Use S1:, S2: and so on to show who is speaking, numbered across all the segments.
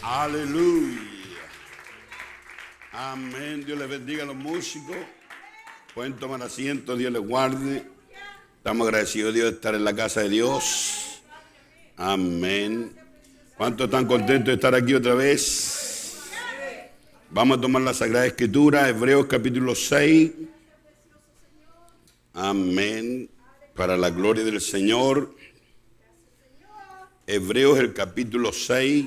S1: Aleluya. Amén. Dios les bendiga a los músicos. Pueden tomar asiento, Dios les guarde. Estamos agradecidos, Dios, de estar en la casa de Dios. Amén. ¿Cuántos están contentos de estar aquí otra vez? Vamos a tomar la Sagrada Escritura, Hebreos capítulo 6. Amén. Para la gloria del Señor. Hebreos el capítulo 6.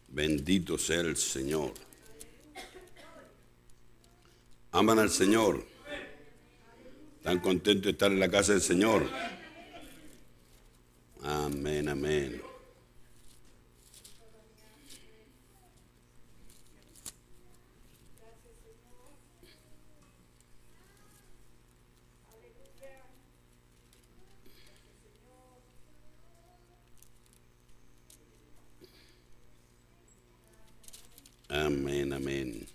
S1: Bendito sea el Señor. ¿Aman al Señor? ¿Están contentos de estar en la casa del Señor? Amén, amén. Amén, amén.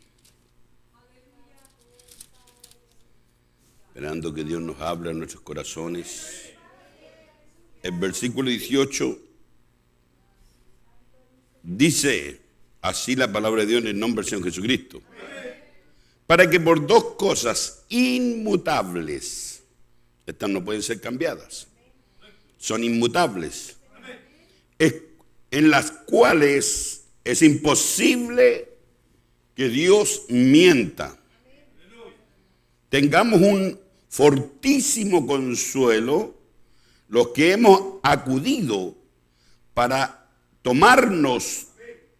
S1: Esperando que Dios nos hable a nuestros corazones. El versículo 18 dice así la palabra de Dios en el nombre del Señor Jesucristo. Para que por dos cosas inmutables, estas no pueden ser cambiadas, son inmutables, en las cuales es imposible que Dios mienta. Tengamos un fortísimo consuelo los que hemos acudido para tomarnos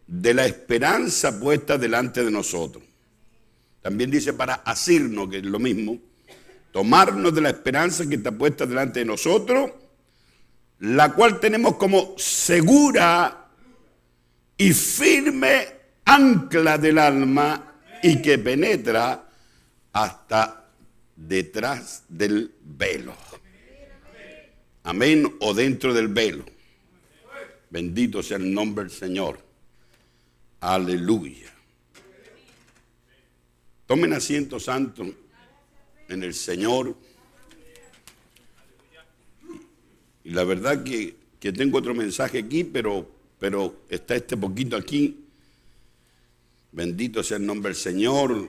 S1: de la esperanza puesta delante de nosotros. También dice para asirnos, que es lo mismo, tomarnos de la esperanza que está puesta delante de nosotros, la cual tenemos como segura y firme ancla del alma y que penetra hasta detrás del velo. Amén, o dentro del velo. Bendito sea el nombre del Señor. Aleluya. Tomen asiento santo en el Señor. Y la verdad que tengo otro mensaje aquí, pero está este poquito aquí. Bendito sea el nombre del Señor.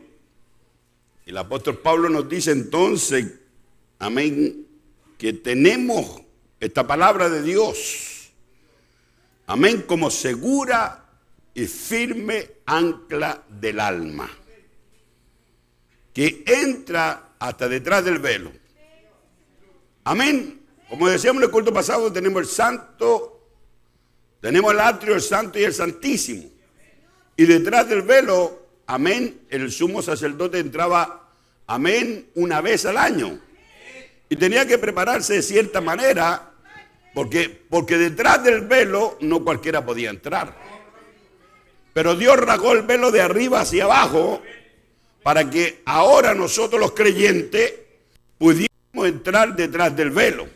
S1: El apóstol Pablo nos dice entonces, amén, que tenemos esta palabra de Dios, amén, como segura y firme ancla del alma, que entra hasta detrás del velo. Amén. Como decíamos en el culto pasado, tenemos el santo, tenemos el atrio, el santo y el santísimo. Y detrás del velo, amén, el sumo sacerdote entraba, amén, una vez al año. Y tenía que prepararse de cierta manera, porque detrás del velo no cualquiera podía entrar. Pero Dios rasgó el velo de arriba hacia abajo para que ahora nosotros los creyentes pudiéramos entrar detrás del velo.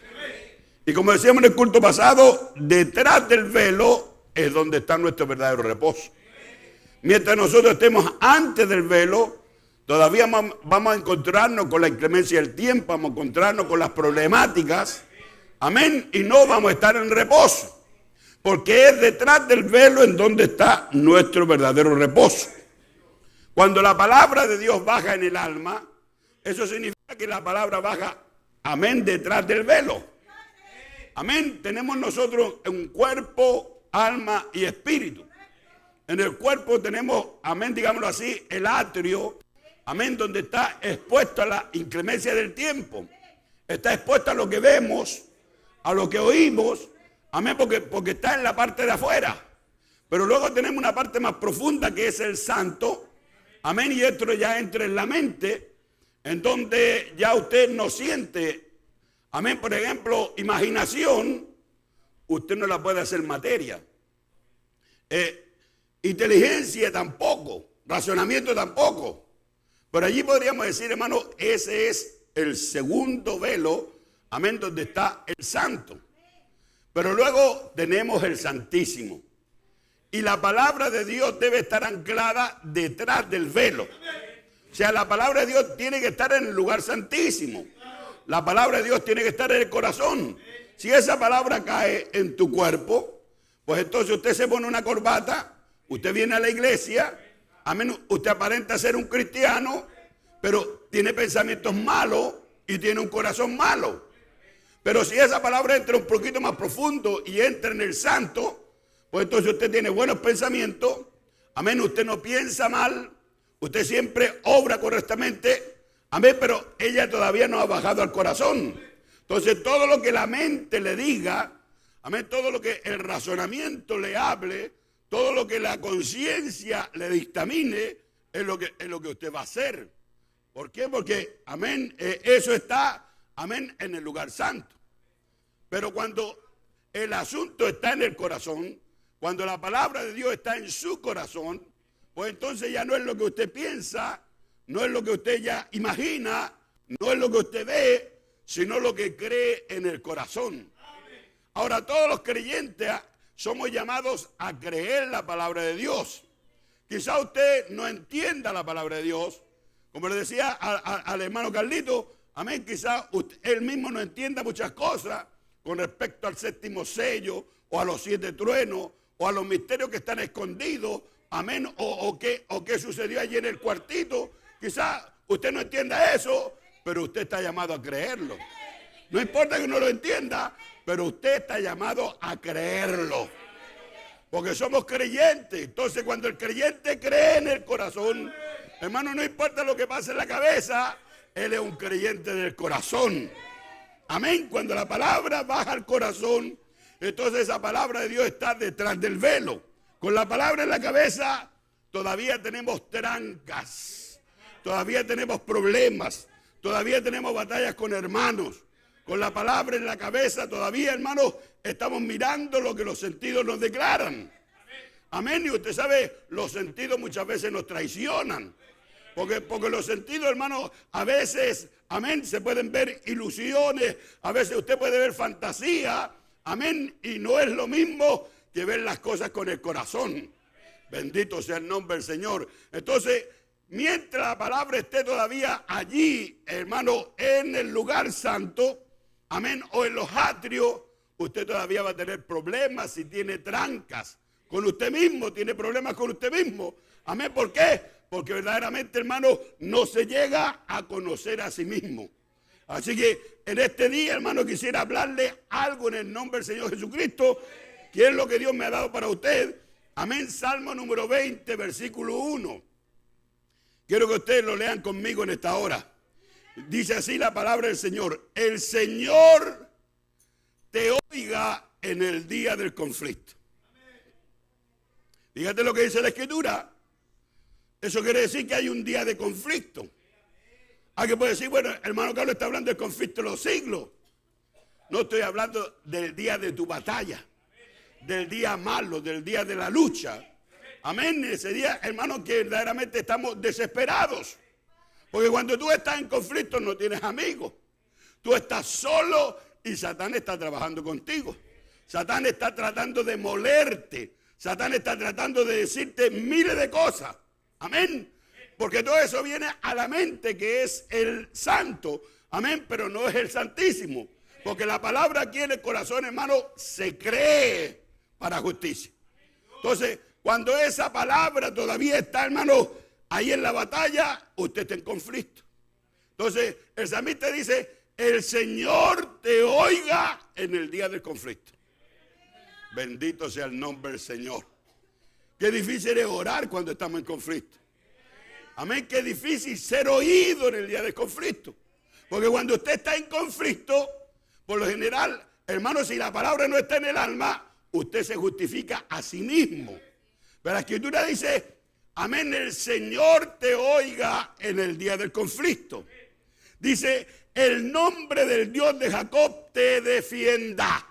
S1: Y como decíamos en el culto pasado, detrás del velo es donde está nuestro verdadero reposo. Mientras nosotros estemos antes del velo, todavía vamos a encontrarnos con la inclemencia del tiempo, vamos a encontrarnos con las problemáticas, amén, y no vamos a estar en reposo, porque es detrás del velo en donde está nuestro verdadero reposo. Cuando la palabra de Dios baja en el alma, eso significa que la palabra baja, amén, detrás del velo. Amén, tenemos nosotros un cuerpo, alma y espíritu. En el cuerpo tenemos, amén, digámoslo así, el atrio, amén, donde está expuesto a la inclemencia del tiempo. Está expuesto a lo que vemos, a lo que oímos, amén, porque está en la parte de afuera. Pero luego tenemos una parte más profunda que es el santo, amén, y esto ya entra en la mente, en donde ya usted no siente, amén, por ejemplo, imaginación, usted no la puede hacer materia. Inteligencia tampoco, razonamiento tampoco. Pero allí podríamos decir, hermano, ese es el segundo velo, amén, donde está el santo. Pero luego tenemos el santísimo. Y la palabra de Dios debe estar anclada detrás del velo. O sea, la palabra de Dios tiene que estar en el lugar santísimo. La palabra de Dios tiene que estar en el corazón. Si esa palabra cae en tu cuerpo, pues entonces usted se pone una corbata, usted viene a la iglesia, amén, usted aparenta ser un cristiano, pero tiene pensamientos malos y tiene un corazón malo. Pero si esa palabra entra un poquito más profundo y entra en el santo, pues entonces usted tiene buenos pensamientos, amén, usted no piensa mal, usted siempre obra correctamente, amén, pero ella todavía no ha bajado al corazón. Entonces todo lo que la mente le diga, amén, todo lo que el razonamiento le hable, todo lo que la conciencia le dictamine, es lo que usted va a hacer. ¿Por qué? Porque, amén, eso está, amén, en el lugar santo. Pero cuando el asunto está en el corazón, cuando la palabra de Dios está en su corazón, pues entonces ya no es lo que usted piensa, no es lo que usted ya imagina, no es lo que usted ve, sino lo que cree en el corazón. Ahora, todos los creyentes somos llamados a creer la palabra de Dios. Quizá usted no entienda la palabra de Dios, como le decía al hermano Carlito, amén, quizá él mismo no entienda muchas cosas con respecto al séptimo sello, o a los 7 truenos, o a los misterios que están escondidos, amén, o qué sucedió allí en el cuartito. Quizá usted no entienda eso, pero usted está llamado a creerlo. No importa que no lo entienda, pero usted está llamado a creerlo. Porque somos creyentes. Entonces cuando el creyente cree en el corazón, hermano, no importa lo que pase en la cabeza, él es un creyente del corazón. Amén. Cuando la palabra baja al corazón, entonces esa palabra de Dios está detrás del velo. Con la palabra en la cabeza todavía tenemos trancas, todavía tenemos problemas, todavía tenemos batallas con hermanos. Con la palabra en la cabeza todavía, hermanos, estamos mirando lo que los sentidos nos declaran. Amén. Y usted sabe, los sentidos muchas veces nos traicionan. Porque los sentidos, hermanos, a veces, amén, se pueden ver ilusiones, a veces usted puede ver fantasía, amén, y no es lo mismo que ver las cosas con el corazón. Bendito sea el nombre del Señor. Entonces, mientras la palabra esté todavía allí, hermano, en el lugar santo, amén, o en los atrios, usted todavía va a tener problemas si tiene trancas con usted mismo, tiene problemas con usted mismo. Amén, ¿por qué? Porque verdaderamente, hermano, no se llega a conocer a sí mismo. Así que en este día, hermano, quisiera hablarle algo en el nombre del Señor Jesucristo, que es lo que Dios me ha dado para usted. Amén, Salmo número 20, versículo 1. Quiero que ustedes lo lean conmigo en esta hora. Dice así la palabra del Señor: el Señor te oiga en el día del conflicto. Fíjate lo que dice la Escritura. Eso quiere decir que hay un día de conflicto. Hay que puede decir, bueno, hermano Carlos está hablando del conflicto de los siglos. No estoy hablando del día de tu batalla, del día malo, del día de la lucha. Amén. Ese día, hermano, que verdaderamente estamos desesperados. Porque cuando tú estás en conflicto no tienes amigos. Tú estás solo y Satán está trabajando contigo. Satán está tratando de molerte. Satán está tratando de decirte miles de cosas. Amén. Porque todo eso viene a la mente, que es el santo. Amén. Pero no es el santísimo. Porque la palabra aquí en el corazón, hermano, se cree para justicia. Entonces, cuando esa palabra todavía está, hermano, ahí en la batalla, usted está en conflicto. Entonces, el salmista dice: el Señor te oiga en el día del conflicto. Bendito sea el nombre del Señor. Qué difícil es orar cuando estamos en conflicto. Amén, qué difícil ser oído en el día del conflicto. Porque cuando usted está en conflicto, por lo general, hermano, si la palabra no está en el alma, usted se justifica a sí mismo. Pero la Escritura dice: amén, el Señor te oiga en el día del conflicto. Dice: el nombre del Dios de Jacob te defienda.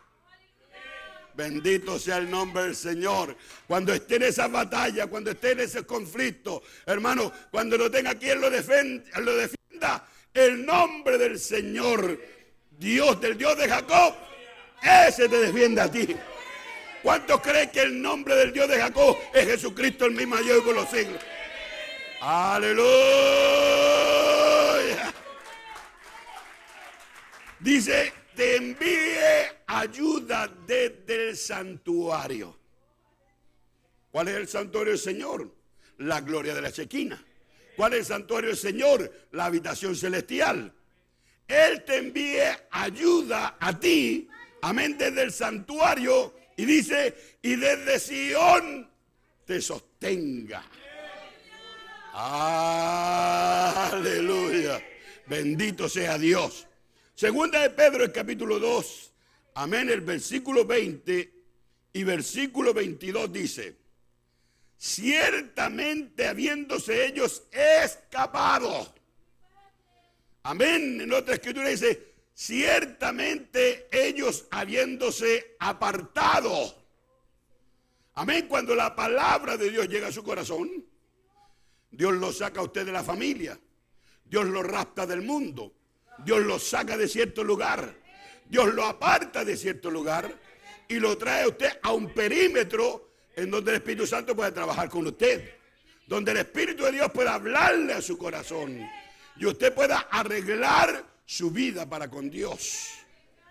S1: Bendito sea el nombre del Señor. Cuando esté en esa batalla, cuando esté en ese conflicto, hermano, cuando no tenga quien lo defienda, el nombre del Señor, Dios, del Dios de Jacob, ese te defiende a ti. ¿Cuántos creen que el nombre del Dios de Jacob es Jesucristo, el mismo ayer y por los siglos? Aleluya. Dice, te envíe ayuda desde el santuario. ¿Cuál es el santuario del Señor? La gloria de la Shekinah. ¿Cuál es el santuario del Señor? La habitación celestial. Él te envíe ayuda a ti, amén, desde el santuario, y dice, y desde Sion te sostenga. Aleluya. Bendito sea Dios. Segunda de Pedro, el capítulo 2, amén, el versículo 20 y versículo 22 dice, ciertamente habiéndose ellos escapado. Amén. En otra escritura dice, ciertamente ellos habiéndose apartado. Amén. Cuando la palabra de Dios llega a su corazón, Dios lo saca a usted de la familia. Dios lo rapta del mundo. Dios lo saca de cierto lugar. Dios lo aparta de cierto lugar y lo trae a usted a un perímetro en donde el Espíritu Santo puede trabajar con usted. Donde el Espíritu de Dios pueda hablarle a su corazón. Y usted pueda arreglar su vida para con Dios.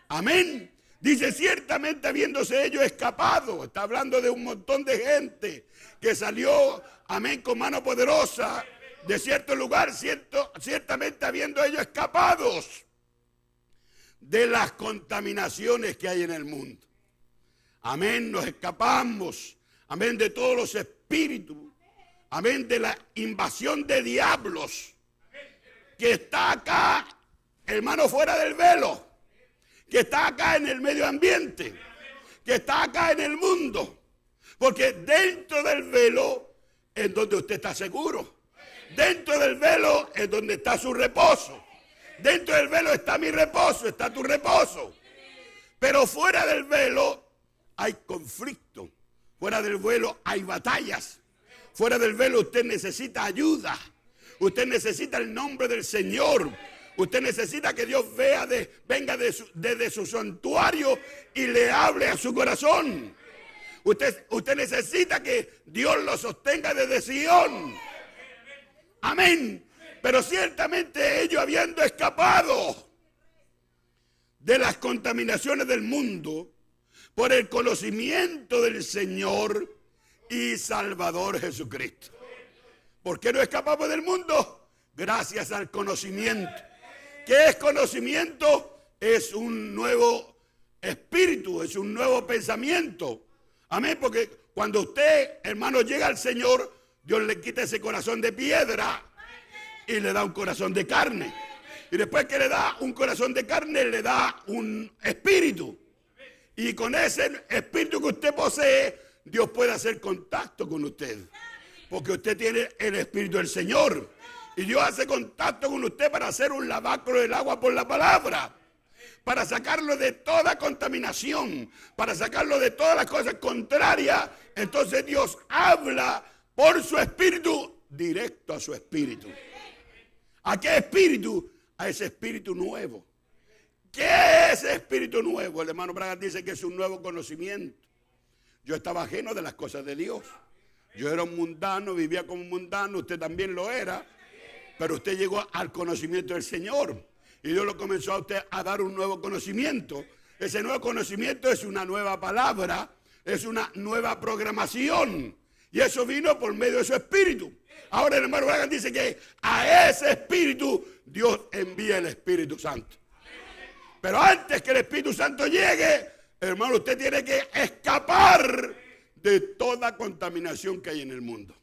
S1: Amén. Dice, ciertamente habiéndose ellos escapado. Está hablando de un montón de gente que salió, amén, con mano poderosa de cierto lugar, ciertamente habiendo ellos escapados de las contaminaciones que hay en el mundo. Amén, nos escapamos, amén, de todos los espíritus, amén, de la invasión de diablos que está acá, hermano, fuera del velo, que está acá en el medio ambiente, que está acá en el mundo, porque dentro del velo es donde usted está seguro. Dentro del velo es donde está su reposo. Dentro del velo está mi reposo, está tu reposo. Pero fuera del velo hay conflicto. Fuera del velo hay batallas. Fuera del velo usted necesita ayuda. Usted necesita el nombre del Señor. Usted necesita que Dios venga desde su santuario y le hable a su corazón. Usted necesita que Dios lo sostenga desde Sion. Amén. Pero ciertamente ellos habiendo escapado de las contaminaciones del mundo por el conocimiento del Señor y Salvador Jesucristo. ¿Por qué no escapamos del mundo? Gracias al conocimiento. ¿Qué es conocimiento? Es un nuevo espíritu, es un nuevo pensamiento. Amén, porque cuando usted, hermano, llega al Señor, Dios le quita ese corazón de piedra y le da un corazón de carne. Y después que le da un corazón de carne, le da un espíritu. Y con ese espíritu que usted posee, Dios puede hacer contacto con usted. Porque usted tiene el espíritu del Señor. Y Dios hace contacto con usted para hacer un lavacro del agua por la palabra. Para sacarlo de toda contaminación. Para sacarlo de todas las cosas contrarias. Entonces Dios habla por su espíritu, directo a su espíritu. ¿A qué espíritu? A ese espíritu nuevo. ¿Qué es ese espíritu nuevo? El hermano Braga dice que es un nuevo conocimiento. Yo estaba ajeno de las cosas de Dios. Yo era un mundano, vivía como un mundano, usted también lo era. Pero usted llegó al conocimiento del Señor. Y Dios lo comenzó a usted a dar un nuevo conocimiento. Ese nuevo conocimiento es una nueva palabra, es una nueva programación. Y eso vino por medio de su espíritu. Ahora el hermano Braga dice que a ese espíritu Dios envía el Espíritu Santo. Pero antes que el Espíritu Santo llegue, hermano, usted tiene que escapar de toda contaminación que hay en el mundo.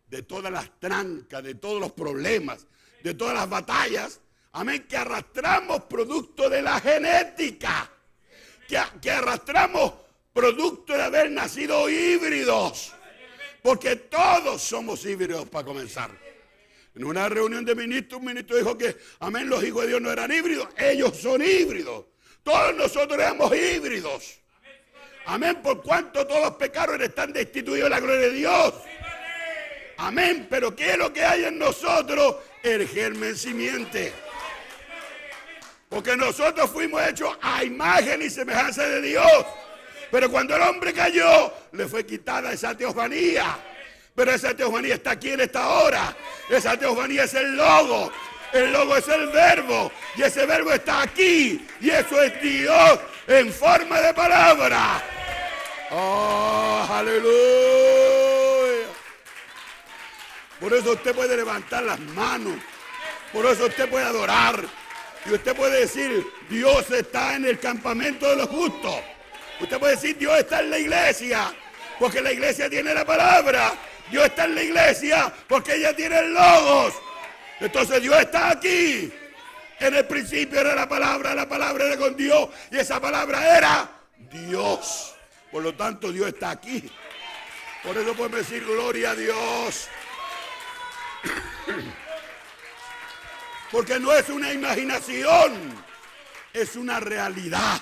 S1: De todas las trancas, de todos los problemas, de todas las batallas. Amén, que arrastramos producto de la genética. Que arrastramos producto de haber nacido híbridos. Porque todos somos híbridos para comenzar. En una reunión de ministros, un ministro dijo que, amén, los hijos de Dios no eran híbridos. Ellos son híbridos. Todos nosotros éramos híbridos. Amén, por cuanto todos pecaron están destituidos de la gloria de Dios. Amén, pero ¿qué es lo que hay en nosotros? El germen simiente. Porque nosotros fuimos hechos a imagen y semejanza de Dios. Pero cuando el hombre cayó, le fue quitada esa teofanía. Pero esa teofanía está aquí en esta hora. Esa teofanía es el logo. El logo es el verbo. Y ese verbo está aquí. Y eso es Dios en forma de palabra. ¡Oh, aleluya! Por eso usted puede levantar las manos. Por eso usted puede adorar. Y usted puede decir, Dios está en el campamento de los justos. Usted puede decir, Dios está en la iglesia, porque la iglesia tiene la palabra. Dios está en la iglesia, porque ella tiene el logos. Entonces Dios está aquí. En el principio era la palabra era con Dios, y esa palabra era Dios. Por lo tanto, Dios está aquí. Por eso podemos decir, gloria a Dios. Porque no es una imaginación, es una realidad.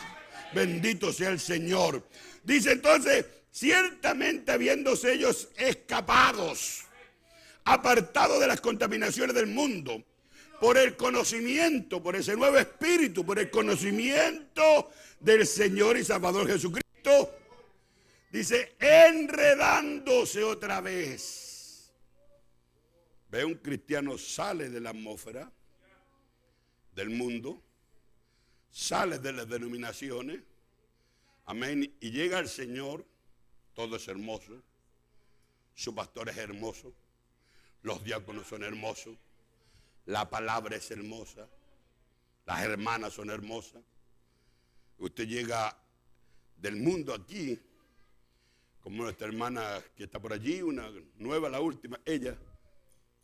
S1: Bendito sea el Señor. Dice entonces, ciertamente habiéndose ellos escapados, apartados de las contaminaciones del mundo, por el conocimiento, por ese nuevo espíritu, por el conocimiento del Señor y Salvador Jesucristo, dice, enredándose otra vez. Ve, un cristiano sale de la atmósfera del mundo, sale de las denominaciones, amén, y llega al Señor. Todo es hermoso, su pastor es hermoso, los diáconos son hermosos, la palabra es hermosa, las hermanas son hermosas. Usted llega del mundo aquí, como nuestra hermana que está por allí, una nueva, la última, ella,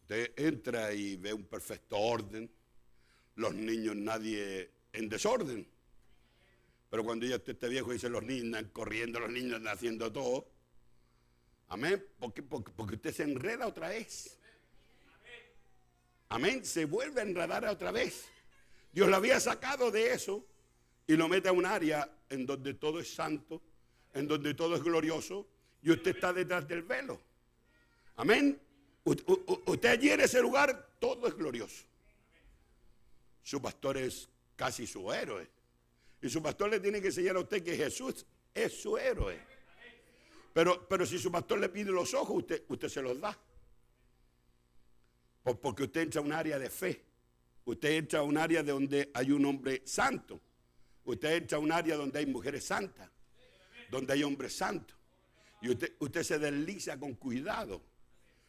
S1: usted entra y ve un perfecto orden, los niños nadie en desorden. Pero cuando ya usted está viejo, dice, los niños andan corriendo, los niños andan haciendo todo. Amén. Porque usted se enreda otra vez. Amén. Se vuelve a enredar otra vez. Dios lo había sacado de eso y lo mete a un área en donde todo es santo, en donde todo es glorioso, y usted está detrás del velo. Amén. Usted allí en ese lugar, todo es glorioso. Su pastor es casi su héroe. Y su pastor le tiene que enseñar a usted que Jesús es su héroe. Pero si su pastor le pide los ojos, usted se los da. Porque usted entra a un área de fe. Usted entra a un área donde hay un hombre santo. Usted entra a un área donde hay mujeres santas. Donde hay hombres santos. Y usted se desliza con cuidado.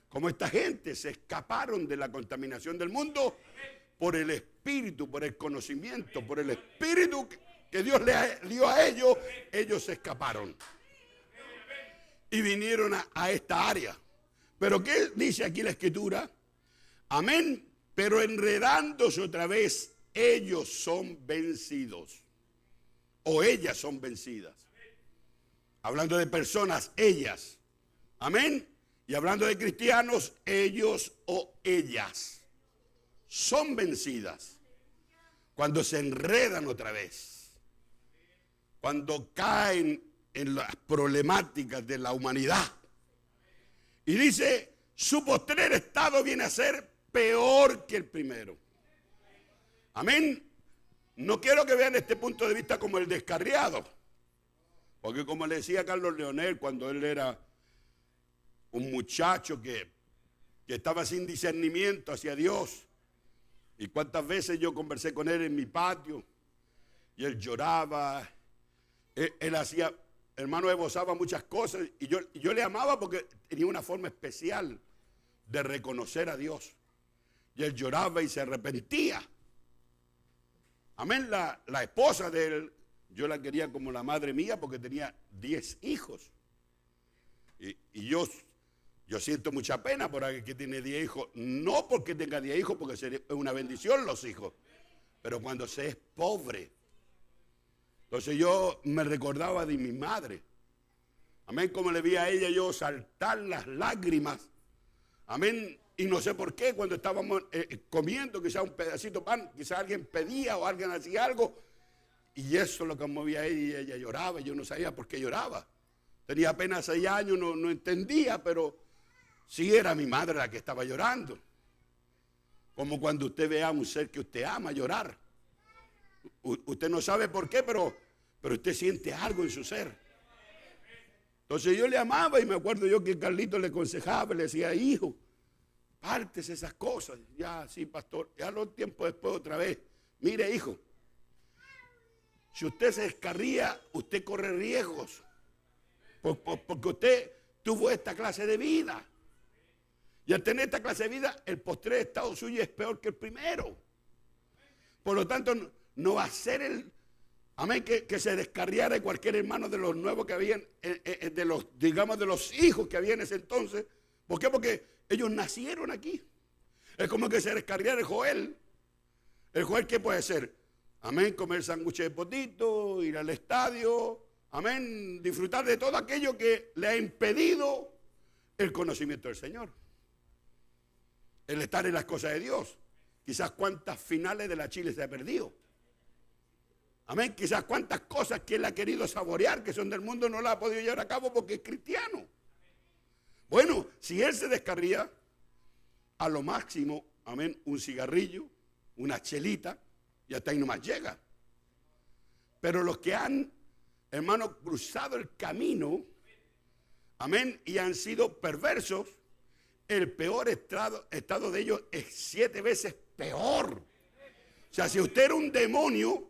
S1: Como esta gente se escaparon de la contaminación del mundo por el Espíritu, por el conocimiento, por el Espíritu que Dios le dio a ellos, ellos se escaparon y vinieron a esta área. Pero ¿qué dice aquí la Escritura? Amén. Pero enredándose otra vez, ellos son vencidos. O ellas son vencidas. Hablando de personas, ellas. Amén. Y hablando de cristianos, ellos o ellas son vencidas cuando se enredan otra vez, cuando caen en las problemáticas de la humanidad. Y dice, su postrer estado viene a ser peor que el primero. Amén. No quiero que vean este punto de vista como el descarriado, porque como le decía Carlos Leonel cuando él era un muchacho que estaba sin discernimiento hacia Dios, y cuántas veces yo conversé con él en mi patio, y él lloraba, él hacía, hermano, esbozaba muchas cosas, y yo le amaba porque tenía una forma especial de reconocer a Dios, y él lloraba y se arrepentía. Amén. La esposa de él, yo la quería como la madre mía porque tenía 10 hijos, y yo siento mucha pena por alguien que tiene 10 hijos. No porque tenga 10 hijos, porque es una bendición los hijos. Pero cuando se es pobre. Entonces yo me recordaba de mi madre. Amén, como le vi a ella yo saltar las lágrimas. Amén, y no sé por qué cuando estábamos comiendo quizás un pedacito de pan, quizás alguien pedía o alguien hacía algo. Y eso es lo que movía a ella, y ella lloraba. Yo no sabía por qué lloraba. Tenía apenas 6 años, no entendía, pero sí era mi madre la que estaba llorando. Como cuando usted ve a un ser que usted ama llorar. Usted no sabe por qué, pero usted siente algo en su ser. Entonces yo le amaba y me acuerdo yo que Carlito le aconsejaba, le decía, hijo, pártese esas cosas. Ya, sí, pastor. Ya los tiempos después otra vez. Mire, hijo, si usted se descarría, usted corre riesgos. Porque usted tuvo esta clase de vida. Y al tener esta clase de vida, el postrer estado suyo es peor que el primero. Por lo tanto, no va a ser el... Amén, que se descarriara cualquier hermano de los nuevos que habían, de los hijos que había en ese entonces. ¿Por qué? Porque ellos nacieron aquí. Es como que se descarriara el Joel. ¿El Joel qué puede ser? Amén, comer sándwiches de potito, ir al estadio. Amén, disfrutar de todo aquello que le ha impedido el conocimiento del Señor. El estar en las cosas de Dios. Quizás cuántas finales de la Chile se ha perdido. Amén, quizás cuántas cosas que él ha querido saborear, que son del mundo, no las ha podido llevar a cabo porque es cristiano. Bueno, si él se descarría, a lo máximo, amén, un cigarrillo, una chelita, y hasta ahí nomás llega. Pero los que han, hermano, cruzado el camino, amén, y han sido perversos, el peor estado de ellos es 7 veces peor. O sea, si usted era un demonio,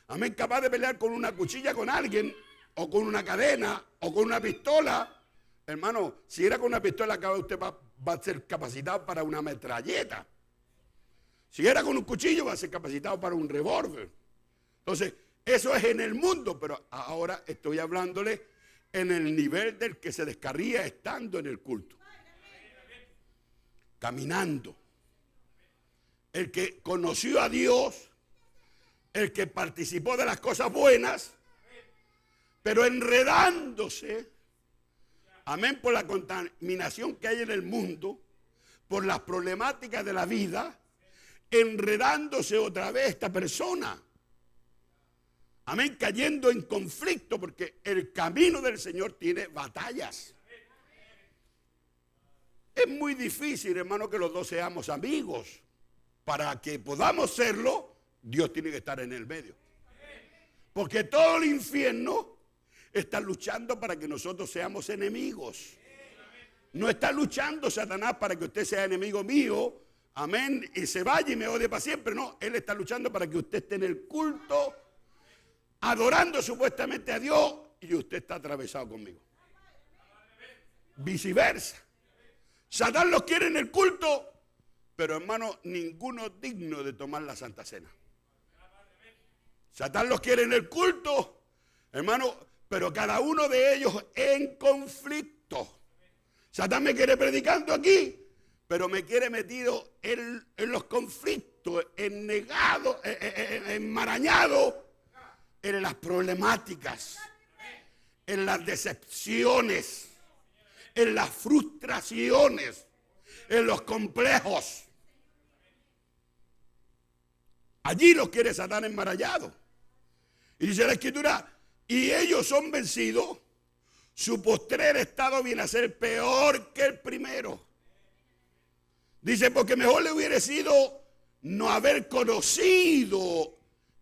S1: amén, capaz de pelear con una cuchilla con alguien, o con una cadena, o con una pistola, hermano, si era con una pistola, acá usted va a ser capacitado para una metralleta. Si era con un cuchillo, va a ser capacitado para un revólver. Entonces, eso es en el mundo, pero ahora estoy hablándole en el nivel del que se descarría estando en el culto. Caminando. El que conoció a Dios, el que participó de las cosas buenas, pero enredándose, amén, por la contaminación que hay en el mundo, por las problemáticas de la vida, enredándose otra vez esta persona. Amén, cayendo en conflicto, porque el camino del Señor tiene batallas. Es muy difícil, hermano, que los dos seamos amigos. Para que podamos serlo, Dios tiene que estar en el medio. Porque todo el infierno está luchando para que nosotros seamos enemigos. No está luchando Satanás para que usted sea enemigo mío, amén, y se vaya y me odie para siempre. No, él está luchando para que usted esté en el culto, adorando supuestamente a Dios, y usted está atravesado conmigo. Viceversa. Satán los quiere en el culto, pero hermano, ninguno digno de tomar la Santa Cena. Satán los quiere en el culto, hermano, pero cada uno de ellos en conflicto. Satán me quiere predicando aquí, pero me quiere metido en los conflictos, ennegado, enmarañado, en las problemáticas, en las decepciones, en las frustraciones, en los complejos. Allí los quiere Satán enmarallados. Y dice la Escritura, y ellos son vencidos, su postrer estado viene a ser peor que el primero. Dice, porque mejor le hubiera sido no haber conocido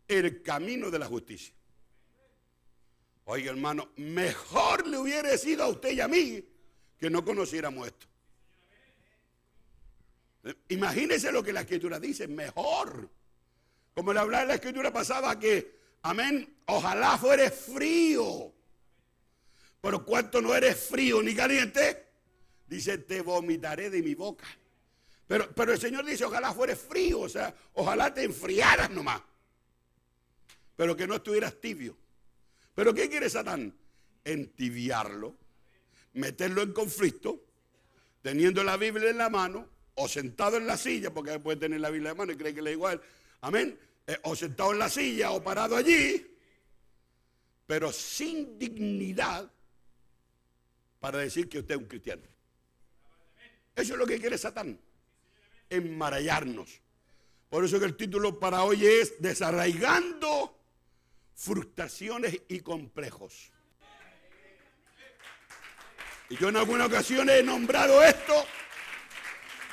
S1: el camino de la justicia. Oiga, hermano, mejor le hubiera sido a usted y a mí que no conociéramos esto. Imagínese lo que la Escritura dice, mejor. Como le hablaba en la Escritura pasada que, amén, ojalá fueres frío. Pero cuanto no eres frío ni caliente, dice, te vomitaré de mi boca. Pero el Señor dice, ojalá fueres frío, o sea, ojalá te enfriaras nomás. Pero que no estuvieras tibio. ¿Pero qué quiere Satán? Entibiarlo, meterlo en conflicto, teniendo la Biblia en la mano, o sentado en la silla, porque puede tener la Biblia en la mano y cree que le da igual, amén, o sentado en la silla o parado allí, pero sin dignidad para decir que usted es un cristiano. Eso es lo que quiere Satán, enmarallarnos. Por eso que el título para hoy es Desarraigando frustraciones y complejos. Y yo en alguna ocasión he nombrado esto,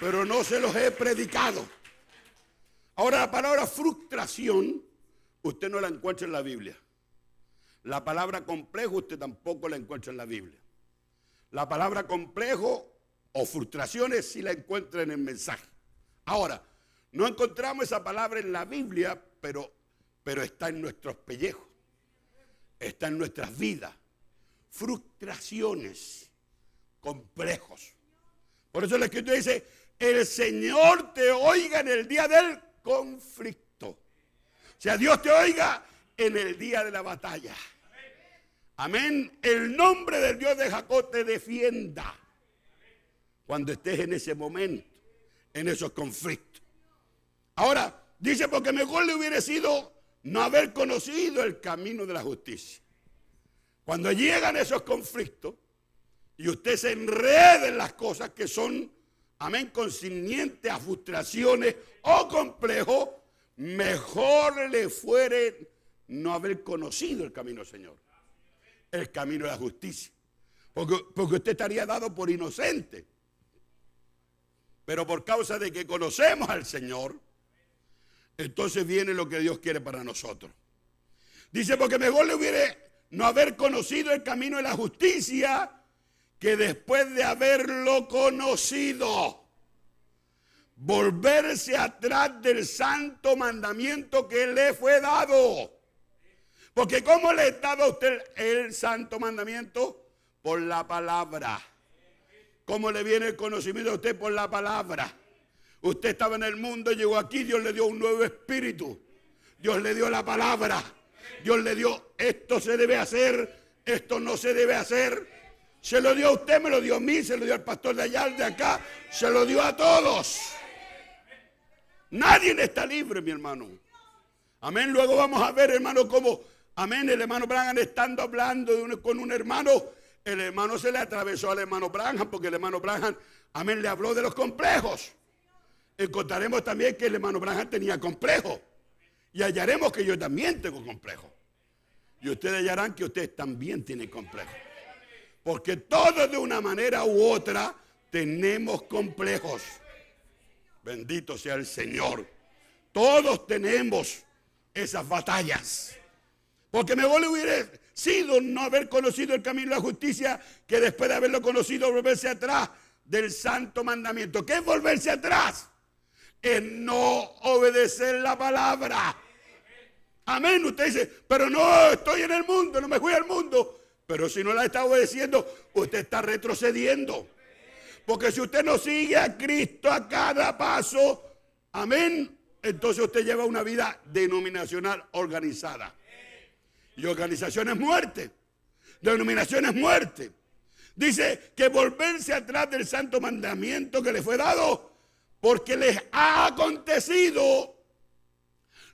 S1: pero no se los he predicado. Ahora la palabra frustración, usted no la encuentra en la Biblia. La palabra complejo usted tampoco la encuentra en la Biblia. La palabra complejo o frustraciones sí la encuentra en el mensaje. Ahora, no encontramos esa palabra en la Biblia, pero está en nuestros pellejos, está en nuestras vidas. Frustraciones, complejos. Por eso la Escritura dice, el Señor te oiga en el día del conflicto. O sea, Dios te oiga en el día de la batalla. Amén. El nombre del Dios de Jacob te defienda cuando estés en ese momento, en esos conflictos. Ahora, dice, porque mejor le hubiera sido no haber conocido el camino de la justicia. Cuando llegan esos conflictos y usted se enreda en las cosas que son, amén, concernientes a frustraciones o complejos, mejor le fuere no haber conocido el camino del Señor, el camino de la justicia. Porque usted estaría dado por inocente. Pero por causa de que conocemos al Señor, entonces viene lo que Dios quiere para nosotros. Dice, porque mejor le hubiera no haber conocido el camino de la justicia que después de haberlo conocido, volverse atrás del santo mandamiento que le fue dado. Porque ¿cómo le está dado a usted el santo mandamiento? Por la palabra. ¿Cómo le viene el conocimiento a usted? Por la palabra. Usted estaba en el mundo, llegó aquí, Dios le dio un nuevo espíritu. Dios le dio la palabra. Dios le dio, esto se debe hacer, esto no se debe hacer. Se lo dio a usted, me lo dio a mí, se lo dio al pastor de allá, de acá, se lo dio a todos. Nadie está libre, mi hermano. Amén. Luego vamos a ver, hermano, cómo, amén, el hermano Branham estando hablando con un hermano, el hermano se le atravesó al hermano Branham, porque el hermano Branham, amén, le habló de los complejos. Encontraremos también que el hermano Branham tenía complejos. Y hallaremos que yo también tengo complejos. Y ustedes hallarán que ustedes también tienen complejos. Porque todos de una manera u otra tenemos complejos. Bendito sea el Señor. Todos tenemos esas batallas. Porque mejor le hubiera sido no haber conocido el camino de la justicia que después de haberlo conocido volverse atrás del santo mandamiento. ¿Qué es volverse atrás? Es no obedecer la palabra. Amén. Usted dice, pero no, estoy en el mundo, no me fui al mundo. Pero si no la está obedeciendo, usted está retrocediendo. Porque si usted no sigue a Cristo a cada paso, amén, entonces usted lleva una vida denominacional organizada. Y organización es muerte. Denominación es muerte. Dice que volverse atrás del santo mandamiento que le fue dado, porque les ha acontecido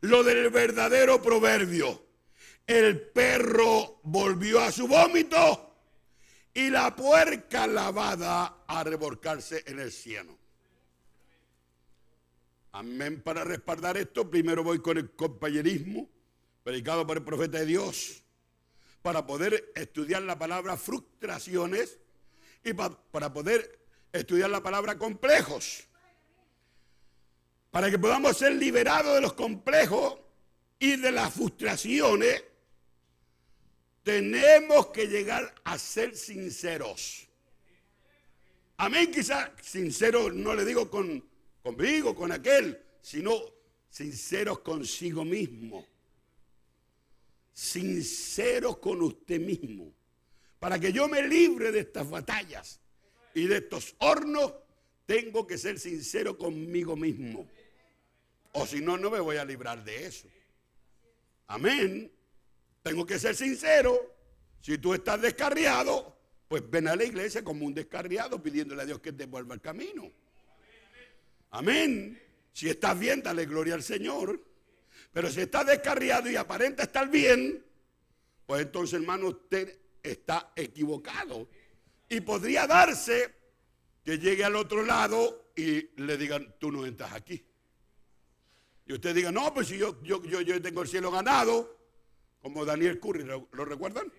S1: lo del verdadero proverbio. El perro volvió a su vómito y la puerca lavada a revolcarse en el cieno. Amén. Para respaldar esto, primero voy con el compañerismo predicado por el profeta de Dios, para poder estudiar la palabra frustraciones y para poder estudiar la palabra complejos. Para que podamos ser liberados de los complejos y de las frustraciones, tenemos que llegar a ser sinceros. Amén. Quizás sinceros no le digo conmigo, con aquel, sino sinceros consigo mismo. Sinceros con usted mismo. Para que yo me libre de estas batallas y de estos hornos, tengo que ser sincero conmigo mismo. O si no, no me voy a librar de eso. Amén. Tengo que ser sincero. Si tú estás descarriado, pues ven a la iglesia como un descarriado pidiéndole a Dios que te vuelva al camino. Amén. Si estás bien, dale gloria al Señor. Pero si estás descarriado y aparenta estar bien, pues entonces, hermano, usted está equivocado. Y podría darse que llegue al otro lado y le digan, tú no entras aquí. Y usted diga, no, pues si yo tengo el cielo ganado, como Daniel Curry, ¿lo recuerdan?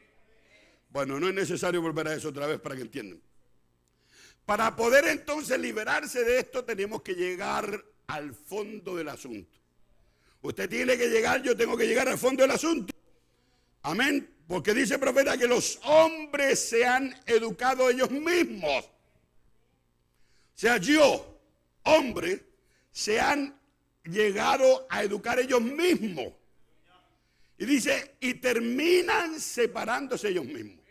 S1: Bueno, no es necesario volver a eso otra vez para que entiendan. Para poder entonces liberarse de esto, tenemos que llegar al fondo del asunto. Usted tiene que llegar, yo tengo que llegar al fondo del asunto. Amén. Porque dice el profeta que los hombres se han educado ellos mismos. O sea, yo, hombre, se han llegado a educar ellos mismos. Y dice, y terminan separándose ellos mismos.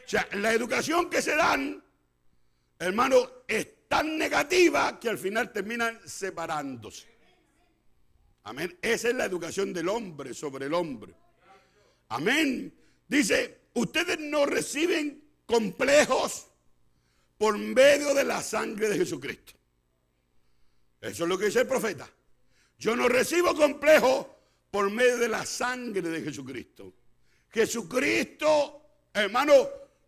S1: O sea, la educación que se dan, hermano, es tan negativa que al final terminan separándose. Amén. Esa es la educación del hombre sobre el hombre. Amén. Dice, ustedes no reciben complejos por medio de la sangre de Jesucristo. Eso es lo que dice el profeta. Yo no recibo complejos por medio de la sangre de Jesucristo. Jesucristo, hermano,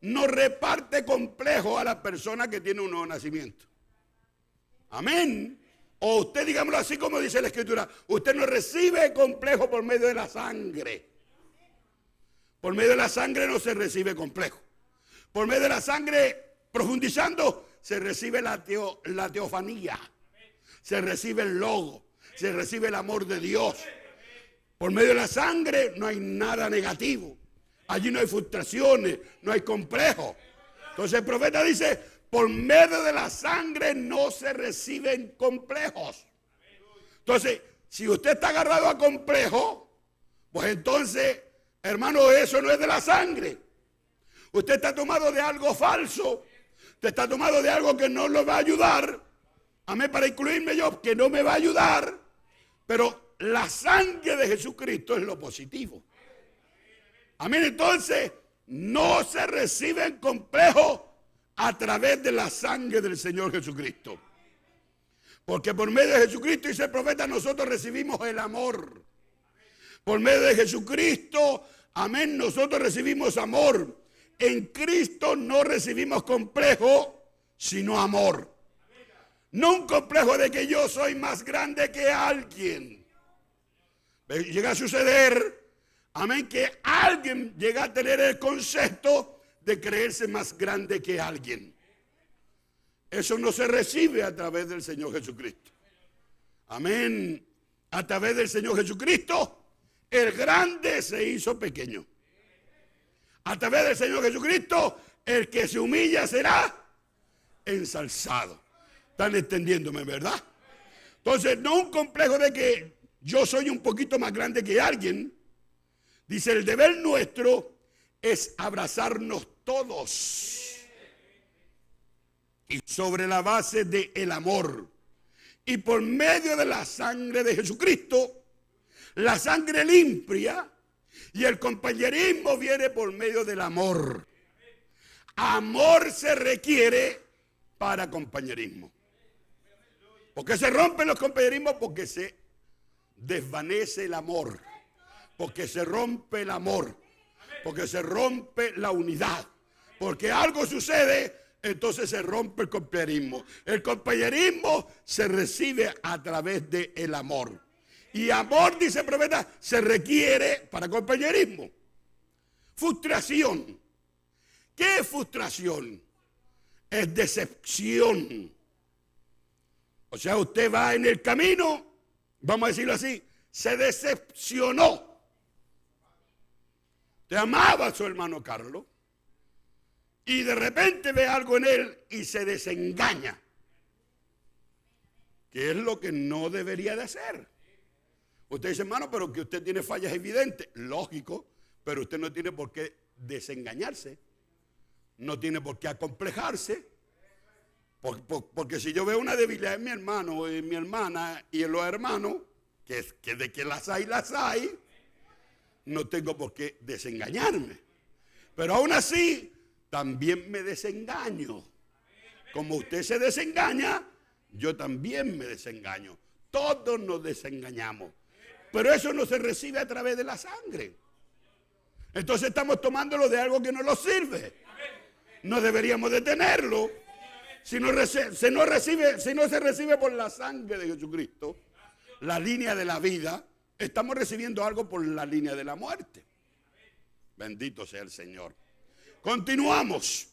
S1: no reparte complejos a la persona que tiene un nuevo nacimiento. Amén. O usted, digámoslo así como dice la Escritura, usted no recibe complejo por medio de la sangre. Por medio de la sangre no se recibe complejo. Por medio de la sangre, profundizando, se recibe la teofanía. Se recibe el logo. Se recibe el amor de Dios. Por medio de la sangre no hay nada negativo. Allí no hay frustraciones, no hay complejos. Entonces el profeta dice, por medio de la sangre no se reciben complejos. Entonces, si usted está agarrado a complejo, pues entonces, hermano, eso no es de la sangre. Usted está tomado de algo falso. Usted está tomado de algo que no lo va a ayudar. Amén, para incluirme yo, que no me va a ayudar. Pero la sangre de Jesucristo es lo positivo. Amén, entonces, no se reciben complejos a través de la sangre del Señor Jesucristo. Porque por medio de Jesucristo, dice el profeta, nosotros recibimos el amor. Por medio de Jesucristo, amén, nosotros recibimos amor. En Cristo no recibimos complejo, sino amor. No un complejo de que yo soy más grande que alguien. Llega a suceder, amén, que alguien llega a tener el concepto de creerse más grande que alguien. Eso no se recibe a través del Señor Jesucristo. Amén. A través del Señor Jesucristo, el grande se hizo pequeño. A través del Señor Jesucristo, el que se humilla será ensalzado. ¿Están entendiéndome, verdad? Entonces, no un complejo de que yo soy un poquito más grande que alguien. Dice, el deber nuestro es abrazarnos todos. Y sobre la base del amor. Y por medio de la sangre de Jesucristo, la sangre limpia y el compañerismo viene por medio del amor. Amor se requiere para compañerismo. ¿Por qué se rompen los compañerismos? Porque se desvanece el amor. Porque se rompe el amor. Porque se rompe la unidad. Porque algo sucede, entonces se rompe el compañerismo. El compañerismo se recibe a través del amor. Y amor, dice el profeta, se requiere para compañerismo. Frustración. ¿Qué es frustración? Es decepción. O sea, usted va en el camino, vamos a decirlo así, se decepcionó. Te amaba a su hermano Carlos y de repente ve algo en él y se desengaña. ¿Qué es lo que no debería de hacer? Usted dice, hermano, pero que usted tiene fallas evidentes. Lógico, pero usted no tiene por qué desengañarse. No tiene por qué acomplejarse. Porque si yo veo una debilidad en mi hermano o en mi hermana y en los hermanos, que de que las hay, no tengo por qué desengañarme. Pero aún así, también me desengaño. Como usted se desengaña, yo también me desengaño. Todos nos desengañamos. Pero eso no se recibe a través de la sangre. Entonces estamos tomándolo de algo que no nos sirve. No deberíamos de tenerlo. Si no se recibe por la sangre de Jesucristo, la línea de la vida, estamos recibiendo algo por la línea de la muerte. Bendito sea el Señor. Continuamos.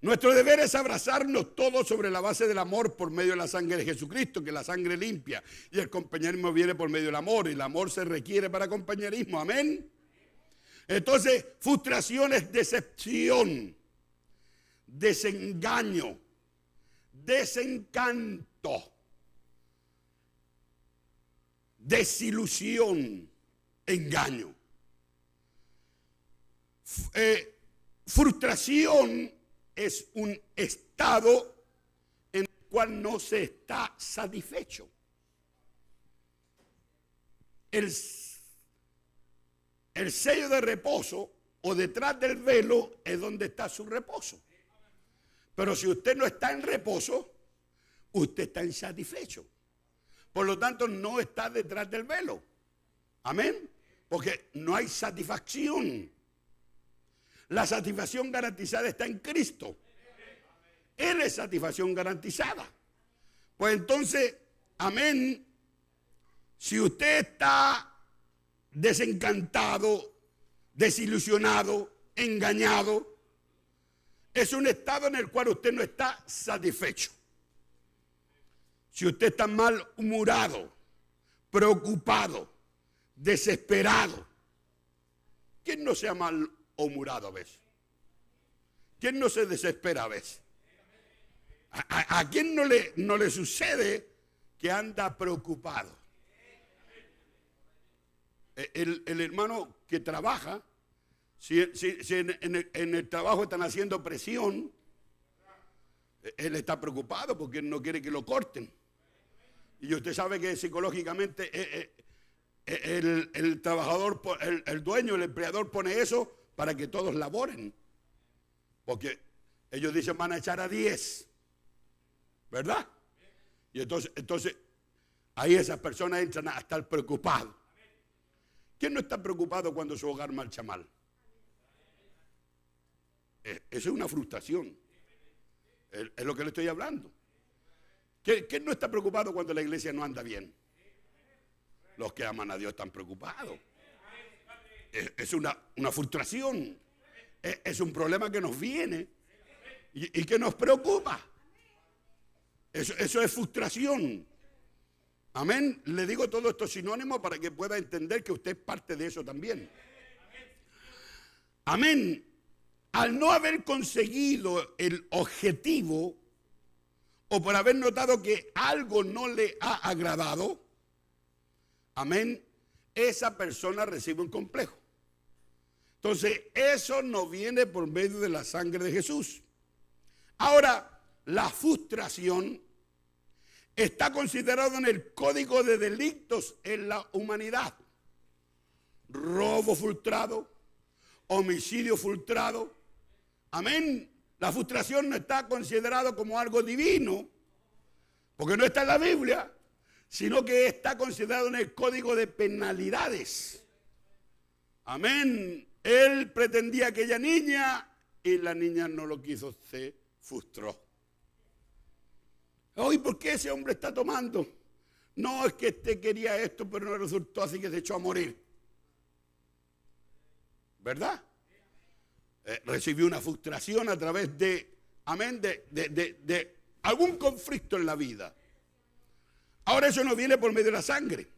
S1: Nuestro deber es abrazarnos todos sobre la base del amor por medio de la sangre de Jesucristo, que la sangre limpia, y el compañerismo viene por medio del amor, y el amor se requiere para compañerismo. Amén. Entonces, frustración es decepción, desengaño, desencanto, desilusión, engaño. Frustración es un estado en el cual no se está satisfecho. El sello de reposo o detrás del velo es donde está su reposo. Pero si usted no está en reposo, usted está insatisfecho. Por lo tanto, no está detrás del velo. Amén. Porque no hay satisfacción. La satisfacción garantizada está en Cristo. Él es satisfacción garantizada. Pues entonces, amén. Si usted está desencantado, desilusionado, engañado, es un estado en el cual usted no está satisfecho. Si usted está malhumorado, preocupado, desesperado, ¿quién no sea malhumorado a veces? ¿Quién no se desespera a veces? ¿A quién no le sucede que anda preocupado? El hermano que trabaja, si en el trabajo están haciendo presión, él está preocupado porque él no quiere que lo corten. Y usted sabe que psicológicamente el trabajador, el dueño, el empleador pone eso para que todos laboren. Porque ellos dicen van a echar a 10, ¿verdad? Y entonces ahí esas personas entran a estar preocupados. ¿Quién no está preocupado cuando su hogar marcha mal? Eso es una frustración. Es lo que le estoy hablando. ¿Quién no está preocupado cuando la iglesia no anda bien? Los que aman a Dios están preocupados. Es una frustración. Es un problema que nos viene y que nos preocupa. Eso es frustración. Amén. Le digo todo esto sinónimo para que pueda entender que usted es parte de eso también. Amén. Al no haber conseguido el objetivo o por haber notado que algo no le ha agradado, amén, esa persona recibe un complejo. Entonces, eso no viene por medio de la sangre de Jesús. Ahora, la frustración está considerado en el código de delitos en la humanidad. Robo frustrado, homicidio frustrado. Amén. La frustración no está considerado como algo divino, porque no está en la Biblia, sino que está considerado en el código de penalidades. Amén. Él pretendía aquella niña y la niña no lo quiso, se frustró. Hoy, ¿por qué ese hombre está tomando? No, es que este quería esto, pero no resultó, así que se echó a morir. ¿Verdad? Recibió una frustración a través de, amén, de algún conflicto en la vida. Ahora eso no viene por medio de la sangre.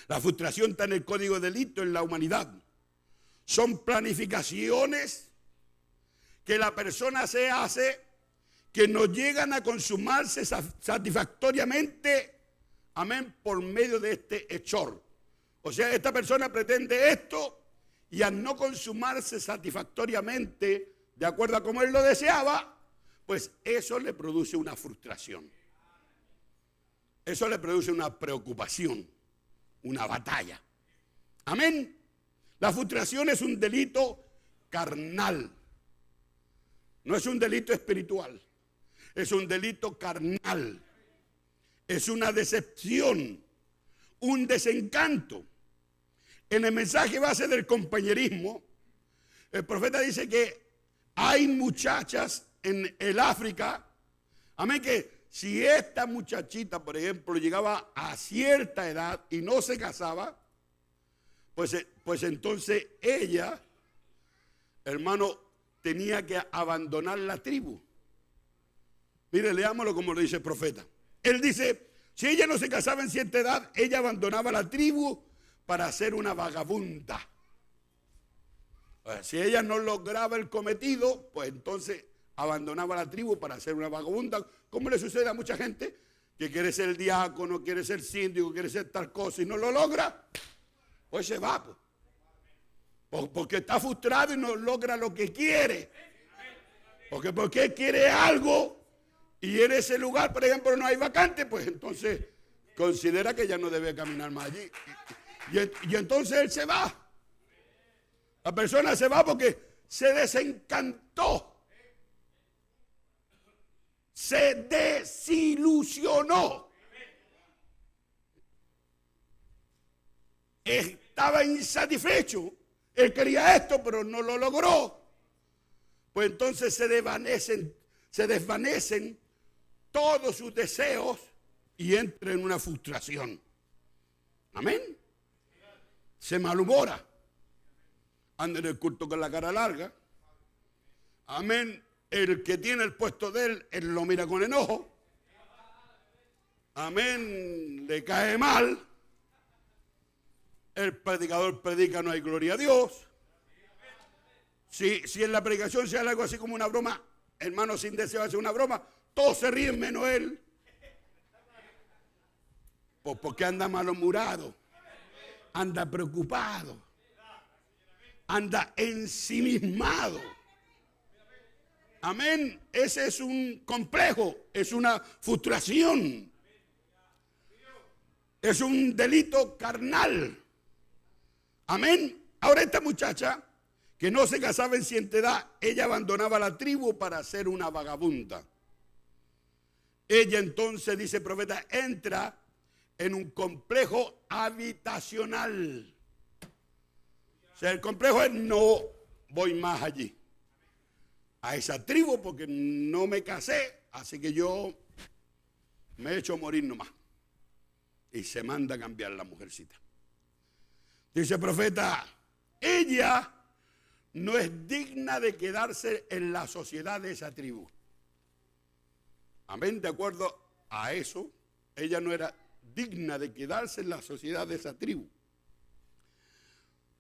S1: La frustración está en el código de delito en la humanidad. Son planificaciones que la persona se hace que no llegan a consumarse satisfactoriamente, amén, por medio de este hechor. O sea, esta persona pretende esto y al no consumarse satisfactoriamente, de acuerdo a como él lo deseaba, pues eso le produce una frustración. Eso le produce una preocupación, una batalla. Amén. La frustración es un delito carnal. No es un delito espiritual. Es un delito carnal. Es una decepción, un desencanto. En el mensaje base del compañerismo, el profeta dice que hay muchachas en el África, amén, que si esta muchachita, por ejemplo, llegaba a cierta edad y no se casaba, pues entonces ella, hermano, tenía que abandonar la tribu. Mire, leámoslo como lo dice el profeta. Él dice, si ella no se casaba en cierta edad, ella abandonaba la tribu para ser una vagabunda. Si ella no lograba el cometido, pues entonces abandonaba la tribu para ser una vagabunda, como le sucede a mucha gente que quiere ser diácono, quiere ser síndico, quiere ser tal cosa y no lo logra, pues se va. Porque está frustrado y no logra lo que quiere. Porque él quiere algo y en ese lugar, por ejemplo, no hay vacante, pues entonces considera que ya no debe caminar más allí. Y entonces él se va. La persona se va porque se desencantó. Se desilusionó. Estaba insatisfecho. Él quería esto, pero no lo logró. Pues entonces se desvanecen todos sus deseos y entra en una frustración. Amén. Se malhumora. Anda en el culto con la cara larga. Amén. El que tiene el puesto de él lo mira con enojo. Amén. Le cae mal. El predicador predica, no hay gloria a Dios. Si en la predicación se hace algo así como una broma, hermano, sin deseo hace una broma, todos se ríen menos él. Pues porque anda malhumorado, anda preocupado, anda ensimismado. Amén. Ese es un complejo, es una frustración, es un delito carnal. Amén. Ahora esta muchacha que no se casaba en cierta edad, ella abandonaba la tribu para ser una vagabunda. Ella entonces, dice el profeta, entra en un complejo habitacional. O sea, el complejo es: no voy más allí, a esa tribu, porque no me casé, así que yo me he hecho morir nomás. Y se manda a cambiar la mujercita. Dice el profeta, ella no es digna de quedarse en la sociedad de esa tribu. Amén, de acuerdo a eso, ella no era digna de quedarse en la sociedad de esa tribu.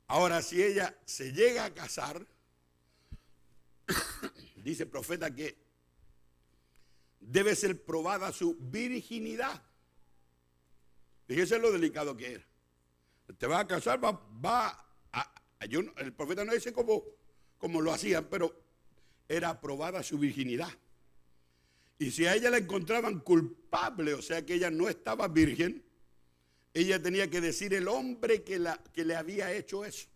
S1: Ahora, si ella se llega a casar, dice el profeta que debe ser probada su virginidad. Fíjese lo delicado que era. Te vas a casar, el profeta no dice como lo hacían, pero era probada su virginidad. Y si a ella la encontraban culpable, o sea que ella no estaba virgen, ella tenía que decir el hombre que le había hecho eso.